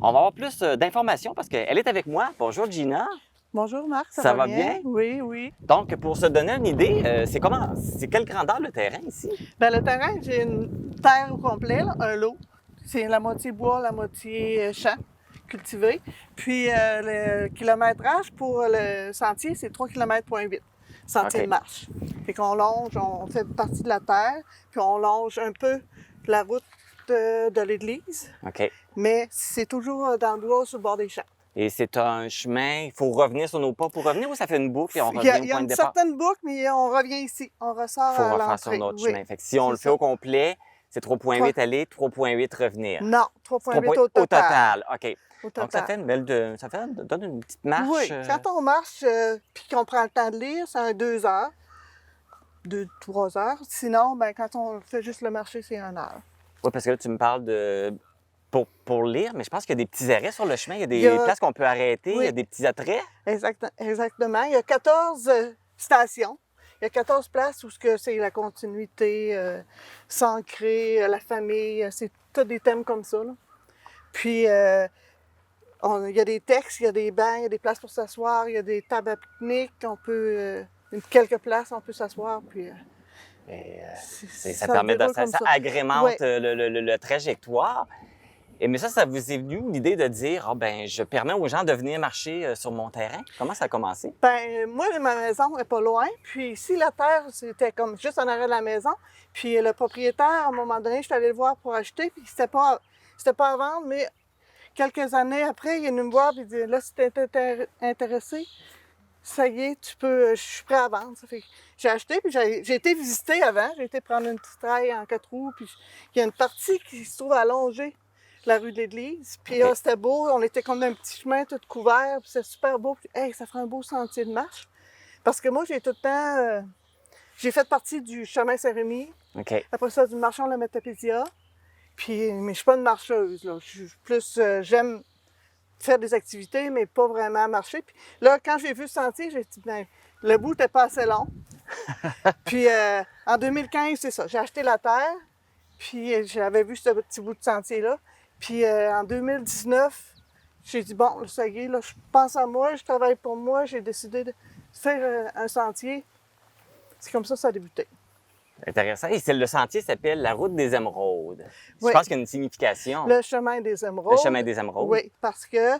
On va avoir plus d'informations parce qu'elle est avec moi. Bonjour Gina. Bonjour Marc, ça va bien? Oui, oui. Donc, pour se donner une idée, c'est quelle grandeur le terrain ici? Bien, le terrain, j'ai une terre au complet, là, un lot. C'est la moitié bois, la moitié champ cultivé. Puis le kilométrage pour le sentier, c'est 3,8 km. Sentier de marche. Fait qu'on longe, on fait partie de la terre, puis on longe un peu la route de l'église. OK. Mais c'est toujours dans le bois sur le bord des champs. Et c'est un chemin, il faut revenir sur nos pas pour revenir ou ça fait une boucle et on revient au Il y point de a une départ? certaine boucle, mais on revient ici. On ressort Il faut à refaire l'entrée. sur notre Oui. chemin. Fait que si on le fait au complet, c'est 3,8 aller, 3,8 revenir. Non, 3,8 au total. Au total, OK. Au Donc, ça fait donne une petite marche. Oui, quand on marche puis qu'on prend le temps de lire, c'est un 2 heures, 2-3 heures. Sinon, ben, quand on fait juste le marché, c'est 1 heure. Oui, parce que là, tu me parles de... Pour lire, mais je pense qu'il y a des petits arrêts sur le chemin. Il y a des places qu'on peut arrêter, Oui. il y a des petits attraits. Exactement. Il y a 14 stations. Il y a 14 places où c'est la continuité s'ancrer, la famille. C'est tous des thèmes comme ça, là. Puis, il y a des textes, il y a des bancs, il y a des places pour s'asseoir, il y a des tables à pique-nique. On peut... quelques places, on peut s'asseoir, puis... ça permet ça agrémente Oui. le trajectoire. Mais ça vous est venu l'idée de dire, je permets aux gens de venir marcher sur mon terrain? Comment ça a commencé? Ben moi, ma maison n'est pas loin. Puis ici, la terre, c'était comme juste en arrière de la maison. Puis le propriétaire, à un moment donné, je suis allée le voir pour acheter. Puis c'était pas à vendre, mais quelques années après, il est venu me voir et il dit, là, si tu es intéressé, ça y est, je suis prêt à vendre. Ça fait que j'ai acheté, puis j'ai été visiter avant. J'ai été prendre une petite traille en 4 roues. Puis il y a une partie qui se trouve allongée la rue de l'Église. Puis là, c'était beau. On était comme dans un petit chemin tout couvert. Puis c'était super beau. Puis, hey, ça ferait un beau sentier de marche. Parce que moi, j'ai tout le temps... j'ai fait partie du chemin Saint-Rémy. Après ça, du marchand de la Matapédia. Puis, mais je suis pas une marcheuse, là. Je suis plus... j'aime faire des activités, mais pas vraiment marcher. Puis là, quand j'ai vu le sentier, j'ai dit, ben, le bout n'était pas assez long. Puis en 2015, c'est ça. J'ai acheté la terre. Puis j'avais vu ce petit bout de sentier-là. Puis en 2019, j'ai dit, bon, ça y est, là, je pense à moi, je travaille pour moi, j'ai décidé de faire un sentier. C'est comme ça que ça a débuté. Intéressant. Et le sentier s'appelle la route des émeraudes. Oui. Je pense qu'il y a une signification. Le chemin des émeraudes. Le chemin des émeraudes. Oui, parce que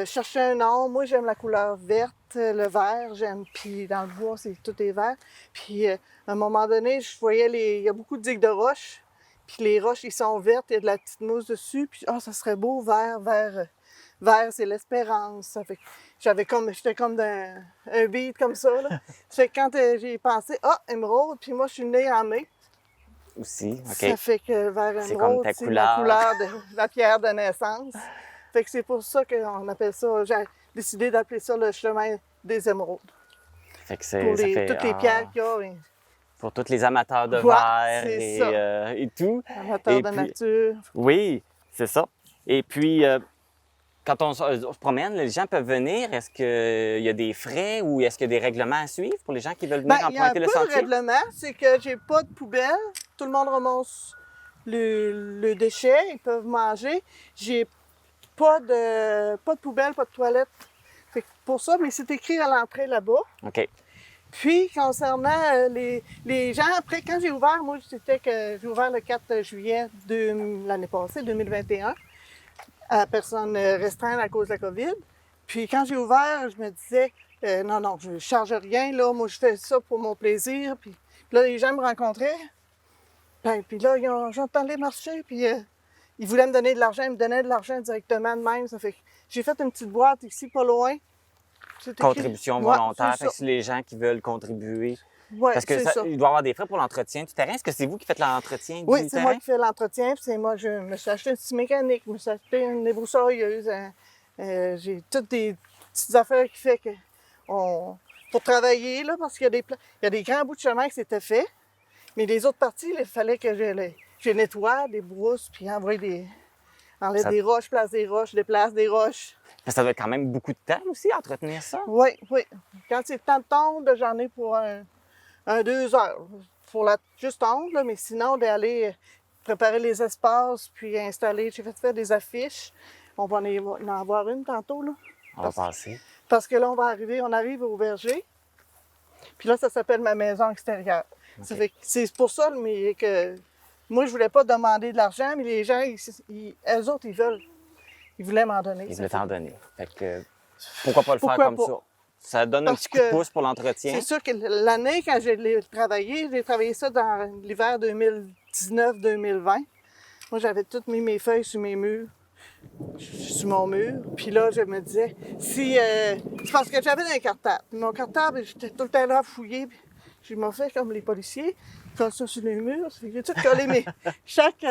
chercher un nom, moi j'aime la couleur verte, le vert, j'aime. Puis dans le bois, tout est vert. Puis à un moment donné, je voyais il y a beaucoup de digues de roches. Puis les roches, ils sont vertes, il y a de la petite mousse dessus. Puis ça serait beau, vert, c'est l'espérance. Ça fait que j'étais comme dans un beat comme ça, là. Ça fait que quand j'ai pensé, émeraude, puis moi je suis née en mai. Aussi, OK. Ça fait que vert c'est émeraude, comme ta c'est couleur. la couleur de la pierre de naissance. Fait que c'est pour ça qu'on appelle ça, j'ai décidé d'appeler ça le chemin des émeraudes. Fait que pour toutes les pierres qu'il y a. Pour tous les amateurs de Ouais, verre et tout. Amateurs de nature. Oui, c'est ça. Et puis, quand on se promène, les gens peuvent venir. Est-ce qu'il y a des frais ou est-ce qu'il y a des règlements à suivre pour les gens qui veulent venir emprunter le il y a un peu sentier? de règlement, c'est que j'ai pas de poubelle. Tout le monde ramasse le déchet, ils peuvent manger. J'ai pas de poubelle, pas de toilette. Fait que pour ça, mais c'est écrit à l'entrée là-bas. OK. Puis, concernant les gens, après, quand j'ai ouvert, moi, j'ai ouvert le 4 juillet de l'année passée, 2021, à personne restreinte à cause de la COVID. Puis, quand j'ai ouvert, je me disais, non, je ne charge rien, là, moi, je fais ça pour mon plaisir. Puis là, les gens me rencontraient. Puis là, j'entendais marcher, puis ils voulaient me donner de l'argent, ils me donnaient de l'argent directement de même. Ça fait que j'ai fait une petite boîte ici, pas loin. Contribution volontaire, ouais, c'est les gens qui veulent contribuer. Ouais, parce que il doit y avoir des frais pour l'entretien du terrain. Est-ce que c'est vous qui faites l'entretien du terrain? Oui, c'est moi qui fais l'entretien. Puis c'est moi, je me suis acheté une petite mécanique, je me suis acheté une débroussailleuse. J'ai toutes des petites affaires qui fait que pour travailler, là, parce qu'il y a des grands bouts de chemin qui s'étaient faits. Mais les autres parties, il fallait que je nettoie, des brousses, puis enlève des roches, place des roches, déplace des roches. Ça doit être quand même beaucoup de temps aussi, entretenir ça. Oui. Quand c'est le temps de tondre, j'en ai pour 2 heures. Pour juste tondre, là, mais sinon, d'aller préparer les espaces, puis installer. J'ai fait faire des affiches. On va en avoir une tantôt, là. On va passer. Parce que là, on arrive au verger. Puis là, ça s'appelle ma maison extérieure. Okay. C'est pour ça mais que moi, je voulais pas demander de l'argent, mais les gens, eux autres, ils voulaient m'en donner. Ils voulaient t'en donner. Fait que pourquoi pas le faire comme ça? Ça donne un petit coup de pouce pour l'entretien. C'est sûr que l'année, quand j'ai travaillé ça dans l'hiver 2019-2020. Moi, j'avais toutes mis mes feuilles sur mes murs, sur mon mur. Puis là, je me disais, c'est parce que j'avais un cartable. Mon cartable, j'étais tout le temps là à fouiller. Puis je m'en fais comme les policiers, comme ça sur les murs. J'ai tout collé chaque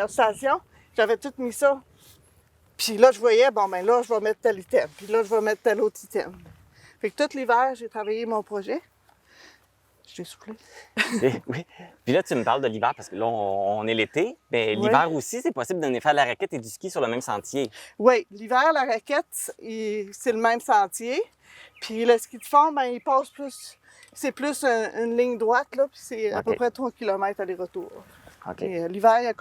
station, j'avais tout mis ça. Puis là, je voyais, là, je vais mettre tel item. Puis là, je vais mettre tel autre item. Fait que tout l'hiver, j'ai travaillé mon projet. Je t'ai soufflé. Oui. Puis là, tu me parles de l'hiver parce que là, on est l'été. Mais l'hiver aussi, c'est possible de venir faire de la raquette et du ski sur le même sentier. Oui, l'hiver, la raquette, c'est le même sentier. Puis le ski de fond, il passe plus. C'est plus une ligne droite, là, puis c'est à peu près 3 km aller-retour. L'hiver,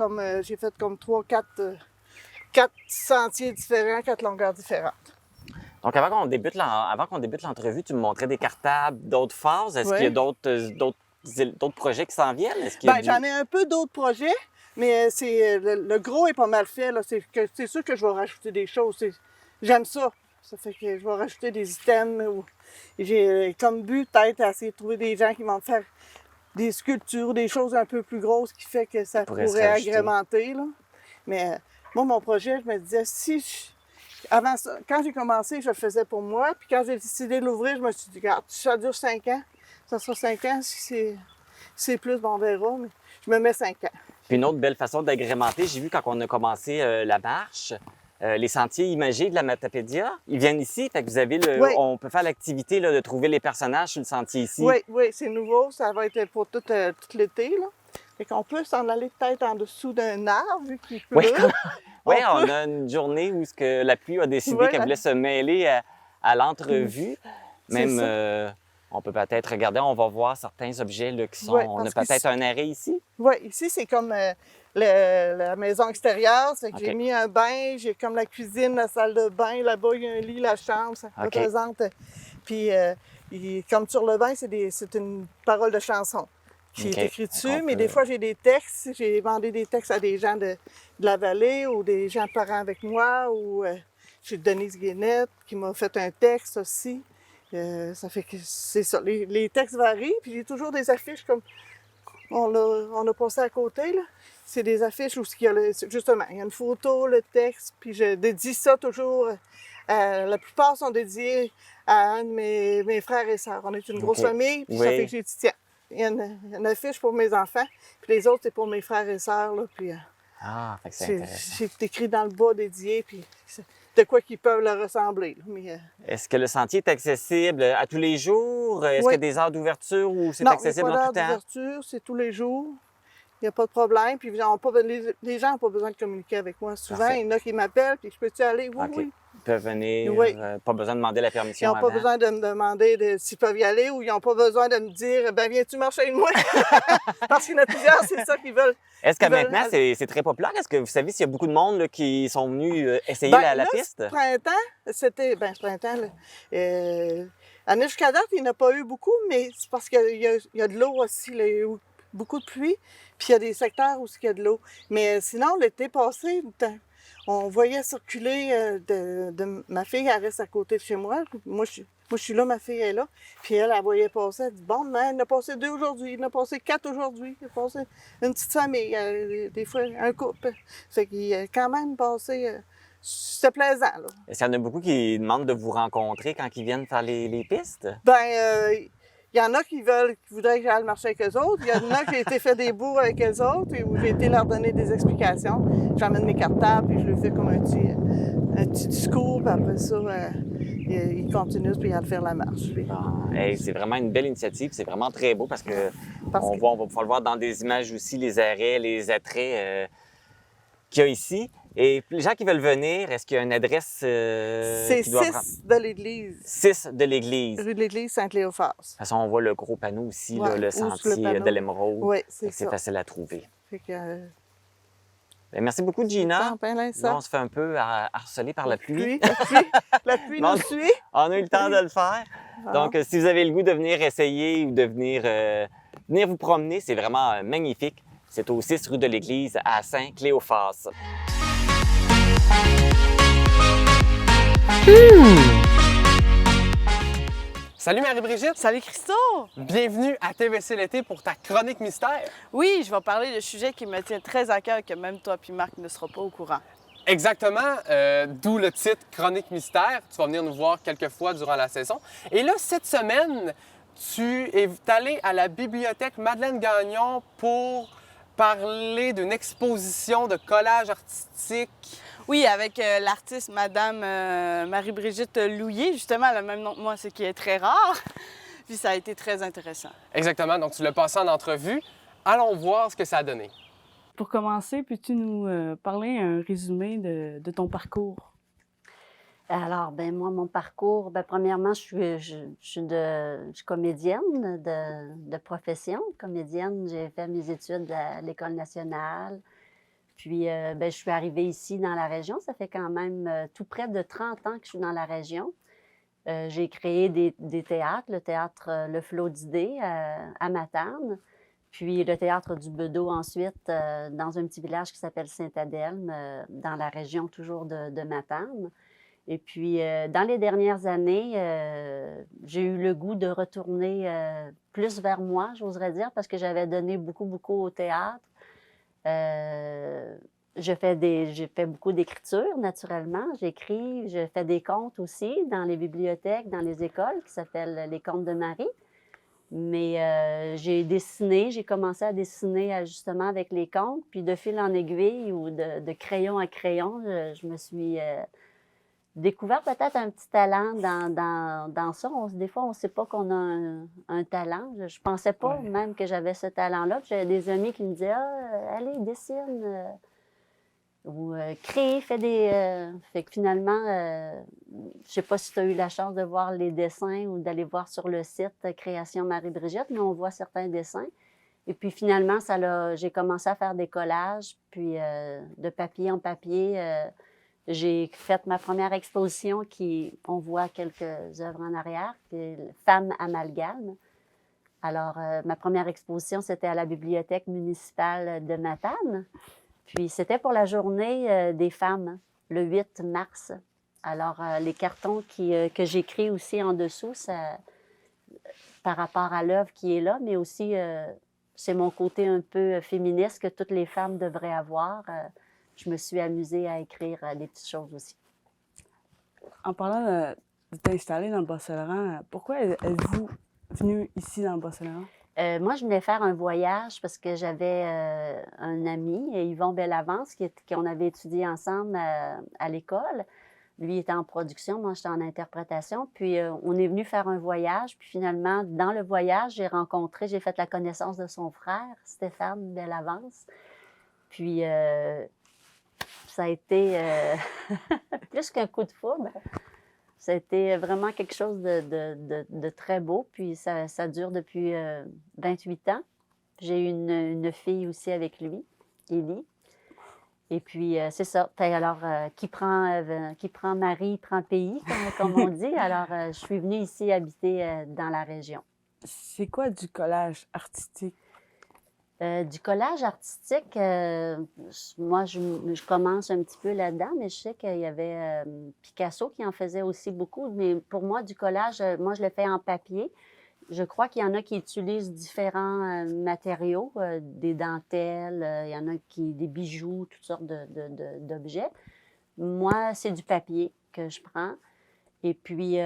j'ai fait comme 4 sentiers différents, 4 longueurs différentes. Donc, avant qu'on débute l'entrevue, tu me montrais des cartables, d'autres phases. Est-ce qu'il y a d'autres projets qui s'en viennent? J'en ai un peu d'autres projets. Mais le gros est pas mal fait. Là. C'est sûr que je vais rajouter des choses. J'aime ça. Ça fait que je vais rajouter des items. J'ai comme but peut-être à essayer de trouver des gens qui vont me faire des sculptures, des choses un peu plus grosses qui fait que ça pourrait agrémenter. Là. Mais moi, mon projet, je me disais, avant ça, quand j'ai commencé, je le faisais pour moi. Puis quand j'ai décidé de l'ouvrir, je me suis dit, regarde, ça dure 5 ans. Ça sera 5 ans. Si c'est plus, bon, on verra. Mais je me mets 5 ans. Puis une autre belle façon d'agrémenter, j'ai vu quand on a commencé la marche, les sentiers imagés de la Matapédia, ils viennent ici, fait que vous avez on peut faire l'activité de trouver les personnages sur le sentier ici. Oui, c'est nouveau, ça va être pour tout l'été, là. Fait qu'on peut s'en aller peut-être en dessous d'un arbre, vu qu'il pleut. Oui, on a une journée où la pluie a décidé qu'elle voulait se mêler à l'entrevue. Même, on peut peut-être regarder, on va voir certains objets là, qui sont... on a peut-être un arrêt ici? Oui, ici, c'est comme la maison extérieure. C'est que j'ai mis un bain, j'ai comme la cuisine, la salle de bain. Là-bas, il y a un lit, la chambre, ça représente. Puis, comme sur le bain, c'est une parole de chanson qui est écrite dessus. Mais des fois, j'ai des textes. J'ai demandé des textes à des gens de la vallée ou des gens parents avec moi. Ou j'ai Denise Guénette qui m'a fait un texte aussi. Ça fait que c'est ça. Les textes varient, puis j'ai toujours des affiches comme on a passé à côté, là. C'est des affiches où justement, il y a une photo, le texte, puis je dédie ça toujours. La plupart sont dédiés à un de mes frères et sœurs. On est une grosse famille, puis ça fait que j'ai dit, tiens, il y a une affiche pour mes enfants, puis les autres, c'est pour mes frères et sœurs, là, puis fait que c'est intéressant. c'est écrit dans le bas dédié, puis de quoi qu'ils peuvent leur ressembler. Mais, est-ce que le sentier est accessible à tous les jours? Est-ce qu'il y a des heures d'ouverture ou c'est accessible en tout temps? Non, il n'y a pas d'heure d'ouverture, c'est tous les jours. Il n'y a pas de problème. Puis les gens n'ont pas besoin de communiquer avec moi. Souvent, il y en a qui m'appellent, puis je peux-tu aller? Oui. Ils peuvent venir, pas besoin de demander la permission. Ils n'ont pas besoin de me demander s'ils peuvent y aller ou ils n'ont pas besoin de me dire, ben viens-tu marcher avec moi? Parce qu'il y en a plusieurs, c'est ça qu'ils veulent. Est-ce que maintenant, c'est très populaire? Est-ce que vous savez s'il y a beaucoup de monde là, qui sont venus essayer la piste? Ce printemps, ce printemps, l'année jusqu'à date, il n'y en a pas eu beaucoup, mais c'est parce qu'il y a de l'eau aussi, là, il y a eu beaucoup de pluie, puis il y a des secteurs où il y a de l'eau. Mais sinon, l'été passé, on voyait circuler ma fille, elle reste à côté de chez moi. Moi, je suis là, ma fille est là. Puis elle voyait passer, elle dit, bon, ben, il en a passé 2 aujourd'hui, il en a passé 4 aujourd'hui, il a passé une petite famille, des fois un couple. Fait qu'il a quand même passé, c'était plaisant, là. Est-ce qu'il y en a beaucoup qui demandent de vous rencontrer quand ils viennent faire les pistes? Il y en a qui voudraient que j'aille marcher avec eux autres. Il y en a qui j'ai été fait des bouts avec eux autres et où j'ai été leur donner des explications. J'emmène mes cartables puis je leur fais comme un petit discours. Puis après ça, ils continuent puis ils vont faire la marche. C'est vraiment une belle initiative. C'est vraiment très beau parce que on va pouvoir le voir dans des images aussi, les arrêts, les attraits qu'il y a ici. Et les gens qui veulent venir, est-ce qu'il y a une adresse c'est 6 de l'église. 6 de l'église. Rue de l'église Saint-Cléophas. De toute façon, on voit le gros panneau aussi, là, le sentier de l'Émeraude. Oui, c'est ça. C'est facile à trouver. Fait que, merci beaucoup, Gina. Là, on se fait un peu harceler par la pluie. La pluie nous suit. On a eu le temps de le faire. Donc, si vous avez le goût de venir essayer ou de venir vous promener, c'est vraiment magnifique. C'est au 6 rue de l'Église à Saint-Cléophas. Salut Marie-Brigitte! Salut Christo! Bienvenue à TVC l'été pour ta chronique mystère. Oui, je vais parler de sujets qui me tiennent très à cœur que même toi puis Marc ne seront pas au courant. Exactement, d'où le titre Chronique mystère. Tu vas venir nous voir quelques fois durant la saison. Et là, cette semaine, tu es allé à la bibliothèque Madeleine Gagnon pour parler d'une exposition de collage artistique. Oui, avec l'artiste Madame Marie-Brigitte Louillet, justement, elle a le même nom que moi, ce qui est très rare. Puis ça a été très intéressant. Exactement, donc tu l'as passé en entrevue. Allons voir ce que ça a donné. Pour commencer, peux-tu nous parler un résumé de ton parcours? Alors, moi, mon parcours, premièrement, je suis comédienne de profession. Comédienne, j'ai fait mes études à l'École nationale. Puis, je suis arrivée ici dans la région. Ça fait quand même tout près de 30 ans que je suis dans la région. J'ai créé des théâtres, le théâtre Le Flot d'idées à Matane. Puis le théâtre du Bedeau ensuite, dans un petit village qui s'appelle Saint-Adelme, dans la région toujours de Matane. Et puis, dans les dernières années, j'ai eu le goût de retourner plus vers moi, j'oserais dire, parce que j'avais donné beaucoup, beaucoup au théâtre. J'ai fait beaucoup d'écriture, naturellement. J'écris, je fais des contes aussi dans les bibliothèques, dans les écoles, qui s'appellent les Contes de Marie. Mais j'ai dessiné, j'ai commencé à dessiner justement avec les contes, puis de fil en aiguille ou de crayon à crayon, je me suis découvert peut-être un petit talent dans ça. Des fois, on ne sait pas qu'on a un talent. Je ne pensais pas même que j'avais ce talent-là. J'avais des amis qui me disaient « Ah, allez, dessine ou crée, fais des... Fait que finalement, je ne sais pas si tu as eu la chance de voir les dessins ou d'aller voir sur le site Création Marie-Brigitte, mais on voit certains dessins. Et puis finalement, j'ai commencé à faire des collages, puis de papier en papier. J'ai fait ma première exposition on voit quelques œuvres en arrière, qui est Femmes amalgame. Alors, ma première exposition, c'était à la bibliothèque municipale de Matane. Puis, c'était pour la journée des femmes, le 8 mars. Alors, les cartons que j'écris aussi en dessous, par rapport à l'œuvre qui est là, mais aussi, c'est mon côté un peu féministe que toutes les femmes devraient avoir. Je me suis amusée à écrire des petites choses aussi. En parlant de t'installer dans le Bas-Saint-Laurent, pourquoi êtes-vous venu ici dans le Bas-Saint-Laurent? Moi, je venais faire un voyage parce que j'avais un ami, Yvon Bellavance, qu'on avait étudié ensemble à l'école. Lui était en production, moi j'étais en interprétation. Puis on est venu faire un voyage. Puis finalement, dans le voyage, j'ai fait la connaissance de son frère, Stéphane Bellavance. Puis ça a été plus qu'un coup de foudre. Ça a été vraiment quelque chose de très beau. Puis ça dure depuis 28 ans. J'ai une fille aussi avec lui, Élie. Et puis, c'est ça. Alors, qui prend mari, prend pays, comme on dit. Alors, je suis venue ici habiter dans la région. C'est quoi du collage artistique? Du collage artistique, moi, je commence un petit peu là-dedans, mais je sais qu'il y avait Picasso qui en faisait aussi beaucoup. Mais pour moi, du collage, moi, je le fais en papier. Je crois qu'il y en a qui utilisent différents matériaux, des dentelles, il y en a des bijoux, toutes sortes d'objets. Moi, c'est du papier que je prends. Et puis,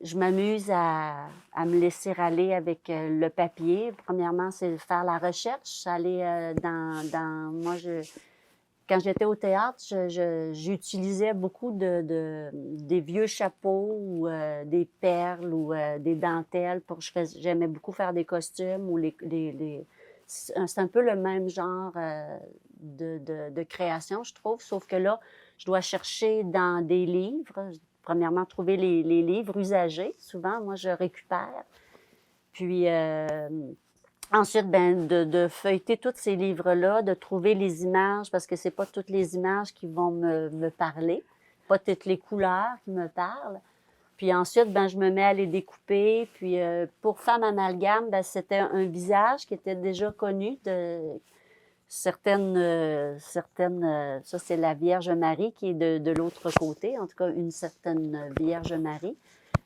je m'amuse à me laisser aller avec le papier. Premièrement, c'est faire la recherche, aller quand j'étais au théâtre, j'utilisais beaucoup des vieux chapeaux ou des perles ou des dentelles. J'aimais beaucoup faire des costumes ou c'est un peu le même genre de création, je trouve, sauf que là, je dois chercher dans des livres. Premièrement, trouver les livres usagés. Souvent, moi, je récupère. Puis, ensuite, de feuilleter tous ces livres-là, de trouver les images, parce que c'est pas toutes les images qui vont me parler, pas toutes les couleurs qui me parlent. Puis ensuite, je me mets à les découper. Puis, pour Femme amalgame, c'était un visage qui était déjà connu de certaines, ça c'est la Vierge Marie qui est de l'autre côté, en tout cas une certaine Vierge Marie.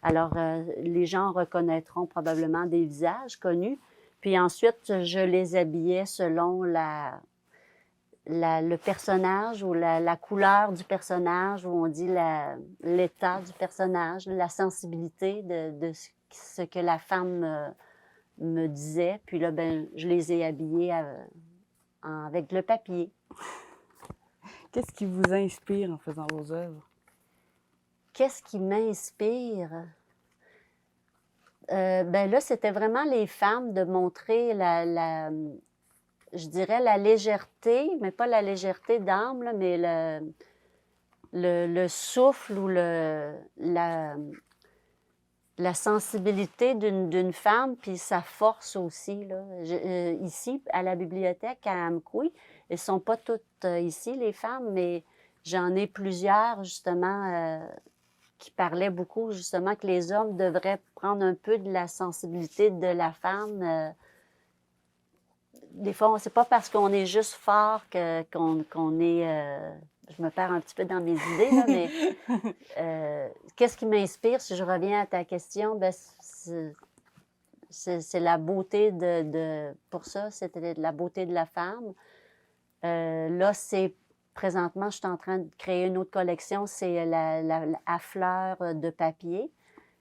Alors, les gens reconnaîtront probablement des visages connus. Puis ensuite, je les habillais selon le personnage ou la couleur du personnage, ou on dit l'état du personnage, la sensibilité de ce que la femme me disait. Puis là, je les ai habillés avec le papier. Qu'est-ce qui vous inspire en faisant vos œuvres? Qu'est-ce qui m'inspire? Là, c'était vraiment les femmes, de montrer je dirais la légèreté, mais pas la légèreté d'âme, là, mais le souffle ou la sensibilité d'une femme, puis sa force aussi. Là. Ici, à la bibliothèque à Amkoui, elles ne sont pas toutes ici, les femmes, mais j'en ai plusieurs, justement, qui parlaient beaucoup, justement, que les hommes devraient prendre un peu de la sensibilité de la femme des fois, c'est pas parce qu'on est juste fort qu'on est... je me perds un petit peu dans mes idées, là, mais qu'est-ce qui m'inspire, si je reviens à ta question, ben, c'est la beauté pour ça, c'était la beauté de la femme. Là, présentement, je suis en train de créer une autre collection, c'est à fleurs de papier.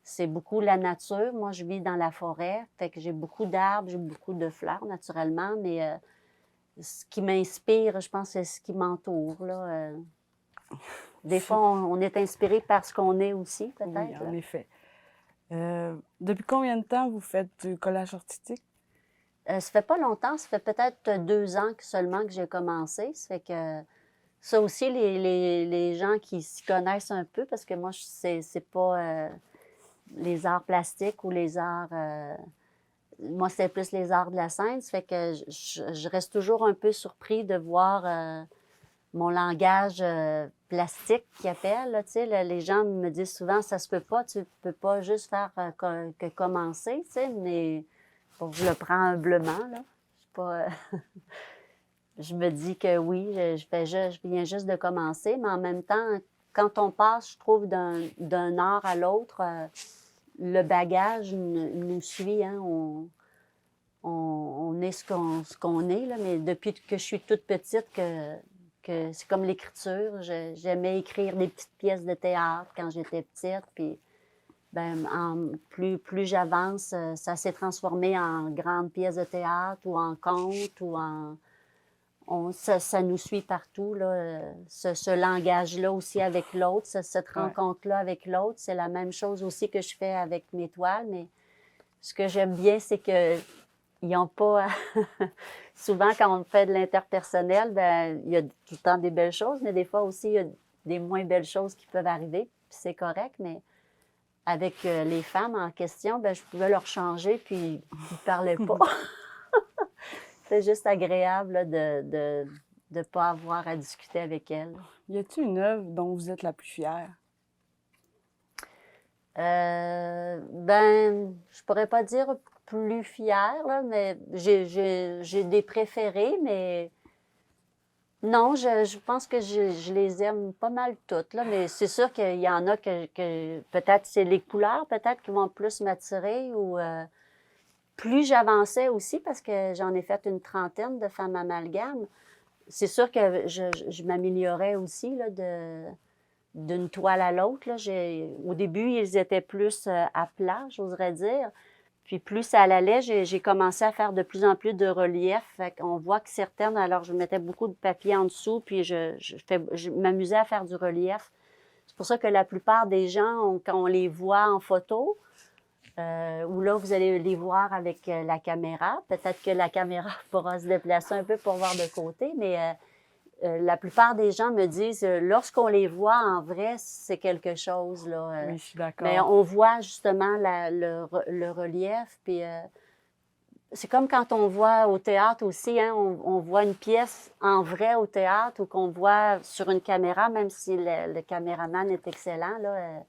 C'est beaucoup la nature. Moi, je vis dans la forêt, fait que j'ai beaucoup d'arbres, j'ai beaucoup de fleurs, naturellement, mais ce qui m'inspire, je pense, c'est ce qui m'entoure, là. Des fois, on est inspiré par ce qu'on est aussi, peut-être. Oui, en effet. Depuis combien de temps vous faites du collage artistique? Ça fait pas longtemps, ça fait peut-être 2 ans seulement que j'ai commencé. Ça fait que ça aussi, les gens qui s'y connaissent un peu, parce que moi, c'est pas les arts plastiques ou les arts... moi, c'est plus les arts de la scène. Ça fait que je reste toujours un peu surpris de voir mon langage plastique qu'ils appellent. Là, tu sais, les gens me disent souvent, ça se peut pas, tu peux pas juste faire que commencer, tu sais, mais bon, je le prends humblement, là. Je suis pas... je me dis que oui, je viens juste de commencer, mais en même temps, quand on passe, je trouve, d'un art à l'autre, le bagage nous suit, hein. On est ce qu'on est, là, mais depuis que je suis toute petite, que c'est comme l'écriture. J'aimais écrire des petites pièces de théâtre quand j'étais petite, puis ben, plus j'avance, ça s'est transformé en grandes pièces de théâtre ou en contes ou ça nous suit partout, là. Ce langage-là aussi avec l'autre, cette rencontre-là avec l'autre, c'est la même chose aussi que je fais avec mes toiles, mais ce que j'aime bien, c'est que ils n'ont pas... Souvent, quand on fait de l'interpersonnel, ben, il y a tout le temps des belles choses, mais des fois aussi, il y a des moins belles choses qui peuvent arriver, puis c'est correct, mais avec les femmes en question, ben, je pouvais leur changer, puis ils ne parlaient pas. C'est juste agréable là, de ne pas avoir à discuter avec elles. Y a-t-il une œuvre dont vous êtes la plus fière? Ben, je pourrais pas dire plus fière, là, mais j'ai des préférés, mais non, je pense que je les aime pas mal toutes, là, mais c'est sûr qu'il y en a que peut-être c'est les couleurs, peut-être qui vont plus m'attirer ou plus j'avançais aussi, parce que j'en ai fait une 30aine de femmes amalgames, c'est sûr que je m'améliorais aussi là, d'une toile à l'autre. Au début, ils étaient plus à plat, j'oserais dire. Puis plus ça allait, j'ai commencé à faire de plus en plus de relief. On voit que certaines, alors je mettais beaucoup de papier en dessous, puis je m'amusais à faire du relief. C'est pour ça que la plupart des gens, quand on les voit en photo, ou là, vous allez les voir avec la caméra. Peut-être que la caméra pourra se déplacer un peu pour voir de côté, mais la plupart des gens me disent, lorsqu'on les voit en vrai, c'est quelque chose. Là, oui, je suis d'accord. Mais on voit justement le relief, puis c'est comme quand on voit au théâtre aussi, hein, on voit une pièce en vrai au théâtre ou qu'on voit sur une caméra, même si le caméraman est excellent, là,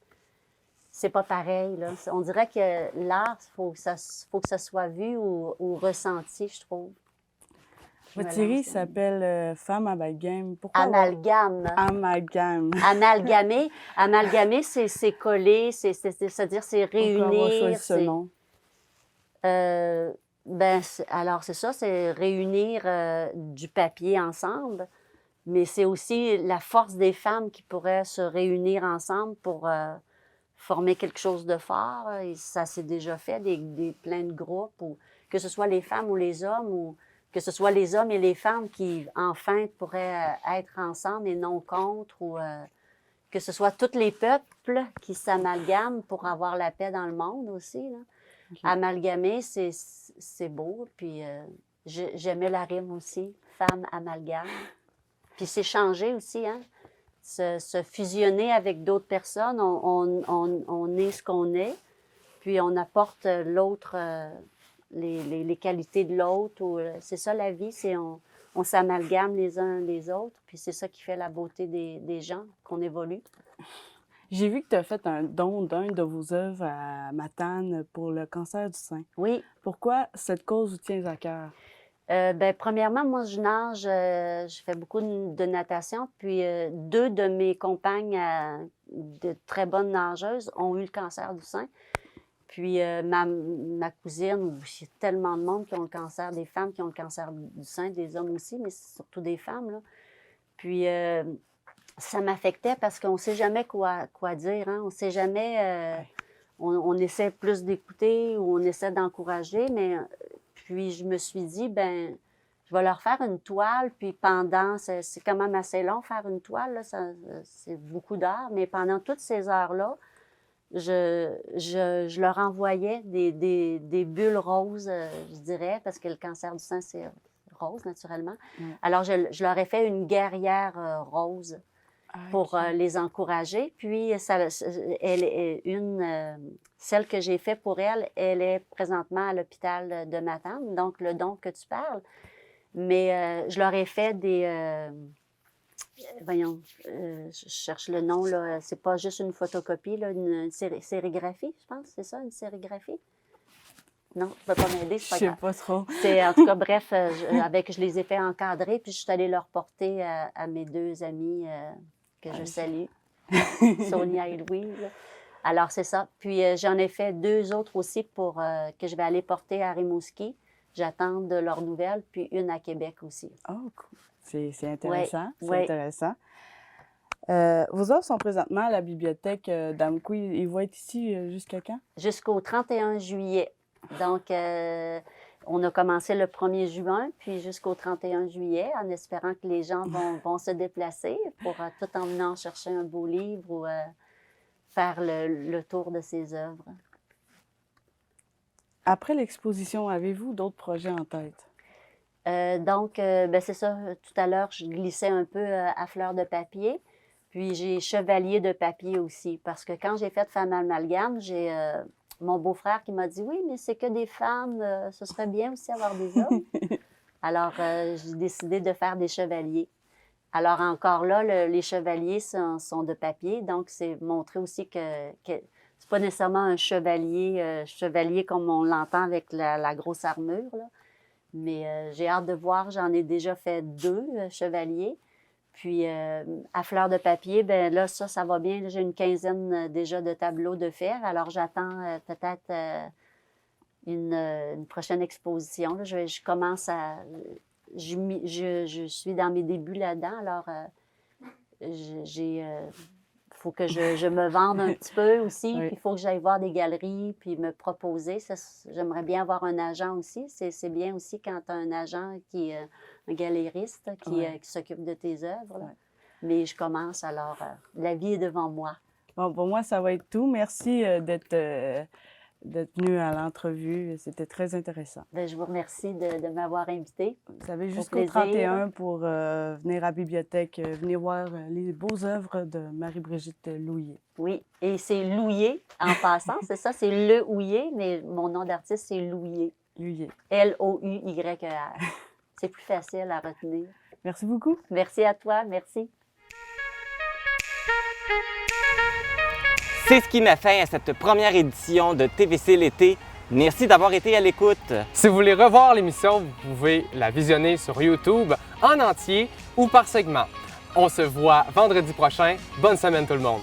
c'est pas pareil. Là. On dirait que l'art, il faut que ça soit vu ou ressenti, je trouve. Votre série s'appelle Femme amalgame. Pourquoi Amalgame. Amalgame. Amalgamer. Amalgamer, c'est coller, c'est-à-dire c'est réunir. Pourquoi avoir choisi ce nom? Alors, c'est ça, c'est réunir du papier ensemble, mais c'est aussi la force des femmes qui pourraient se réunir ensemble pour former quelque chose de fort. Et ça s'est déjà fait, plein de groupes, ou, que ce soit les femmes ou les hommes, ou que ce soit les hommes et les femmes qui, enfin, pourraient être ensemble et non contre, ou que ce soit tous les peuples qui s'amalgament pour avoir la paix dans le monde aussi. Là. Okay. Amalgamer, c'est beau, puis j'aimais la rime aussi, femme amalgame. Puis c'est changé aussi, hein? Se fusionner avec d'autres personnes, on est ce qu'on est, puis on apporte l'autre... les qualités de l'autre. C'est ça la vie, c'est on s'amalgame les uns les autres, puis c'est ça qui fait la beauté des gens, qu'on évolue. J'ai vu que tu as fait un don d'un de vos œuvres à Matane pour le cancer du sein. Oui. Pourquoi cette cause vous tient à cœur? Premièrement, moi, je nage, je fais beaucoup de natation, puis 2 de mes compagnes de très bonnes nageuses ont eu le cancer du sein. Puis ma cousine, il y a tellement de monde qui ont le cancer, des femmes qui ont le cancer du sein, des hommes aussi, mais c'est surtout des femmes, là. Puis ça m'affectait parce qu'on ne sait jamais quoi dire, hein? On ne sait jamais... On essaie plus d'écouter ou on essaie d'encourager, mais puis je me suis dit, je vais leur faire une toile, puis pendant, c'est quand même assez long faire une toile, là, c'est beaucoup d'heures, mais pendant toutes ces heures-là, je leur envoyais des bulles roses, je dirais, parce que le cancer du sein, c'est rose, naturellement. Alors, je leur ai fait une guerrière rose pour les encourager. Puis, celle que j'ai faite pour elle, elle est présentement à l'hôpital de Matane, donc le don que tu parles. Mais je leur ai fait des... je cherche le nom, là. C'est pas juste une photocopie, là, une sérigraphie, je pense. C'est ça, une sérigraphie? Non, tu ne peux pas m'aider, c'est pas grave. Je sais pas trop. En tout cas, bref, je les ai fait encadrer, puis je suis allée leur porter à mes 2 amies que je salue, Sonia et Louise. Alors, c'est ça. Puis, j'en ai fait 2 autres aussi que je vais aller porter à Rimouski. J'attends de leurs nouvelles, puis une à Québec aussi. Oh, cool. C'est intéressant. Ouais, c'est intéressant. Vos œuvres sont présentement à la bibliothèque d'Amqui. Ils vont être ici jusqu'à quand? Jusqu'au 31 juillet. Donc, on a commencé le 1er juin, puis jusqu'au 31 juillet, en espérant que les gens vont se déplacer pour tout en venant chercher un beau livre ou faire le tour de ces œuvres. Après l'exposition, avez-vous d'autres projets en tête? C'est ça. Tout à l'heure, je glissais un peu à fleur de papier. Puis, j'ai chevalier de papier aussi. Parce que quand j'ai fait Femme Amalgame, j'ai mon beau-frère qui m'a dit « Oui, mais c'est que des femmes. Ce serait bien aussi avoir des hommes. » Alors, j'ai décidé de faire des chevaliers. Alors, encore là, les chevaliers sont de papier. Donc, c'est montrer aussi que c'est pas nécessairement un chevalier comme on l'entend avec la grosse armure, là. Mais j'ai hâte de voir, j'en ai déjà fait 2 chevaliers. Puis à fleur de papier, là, ça va bien. J'ai une 15aine déjà de tableaux de fer. Alors j'attends peut-être une prochaine exposition. Là. Je commence à... Je suis dans mes débuts là-dedans. Alors faut que je me vende un petit peu aussi, oui. Puis il faut que j'aille voir des galeries, puis me proposer. J'aimerais bien avoir un agent aussi. C'est bien aussi quand tu as un agent qui est un galériste qui s'occupe de tes œuvres. Ouais. Mais je commence, alors la vie est devant moi. Bon, pour moi, ça va être tout. Merci d'être venu à l'entrevue. C'était très intéressant. Je vous remercie de m'avoir invité. Vous avez jusqu'au 31 pour venir à la bibliothèque, venir voir les beaux œuvres de Marie-Brigitte Louillet. Oui, et c'est Louillet en passant, c'est ça, c'est Le Houillet, mais mon nom d'artiste, c'est Louillet. Louillet. L-O-U-Y-E-R. C'est plus facile à retenir. Merci beaucoup. Merci à toi, merci. C'est ce qui met fin à cette première édition de TVC l'été. Merci d'avoir été à l'écoute. Si vous voulez revoir l'émission, vous pouvez la visionner sur YouTube en entier ou par segment. On se voit vendredi prochain. Bonne semaine tout le monde.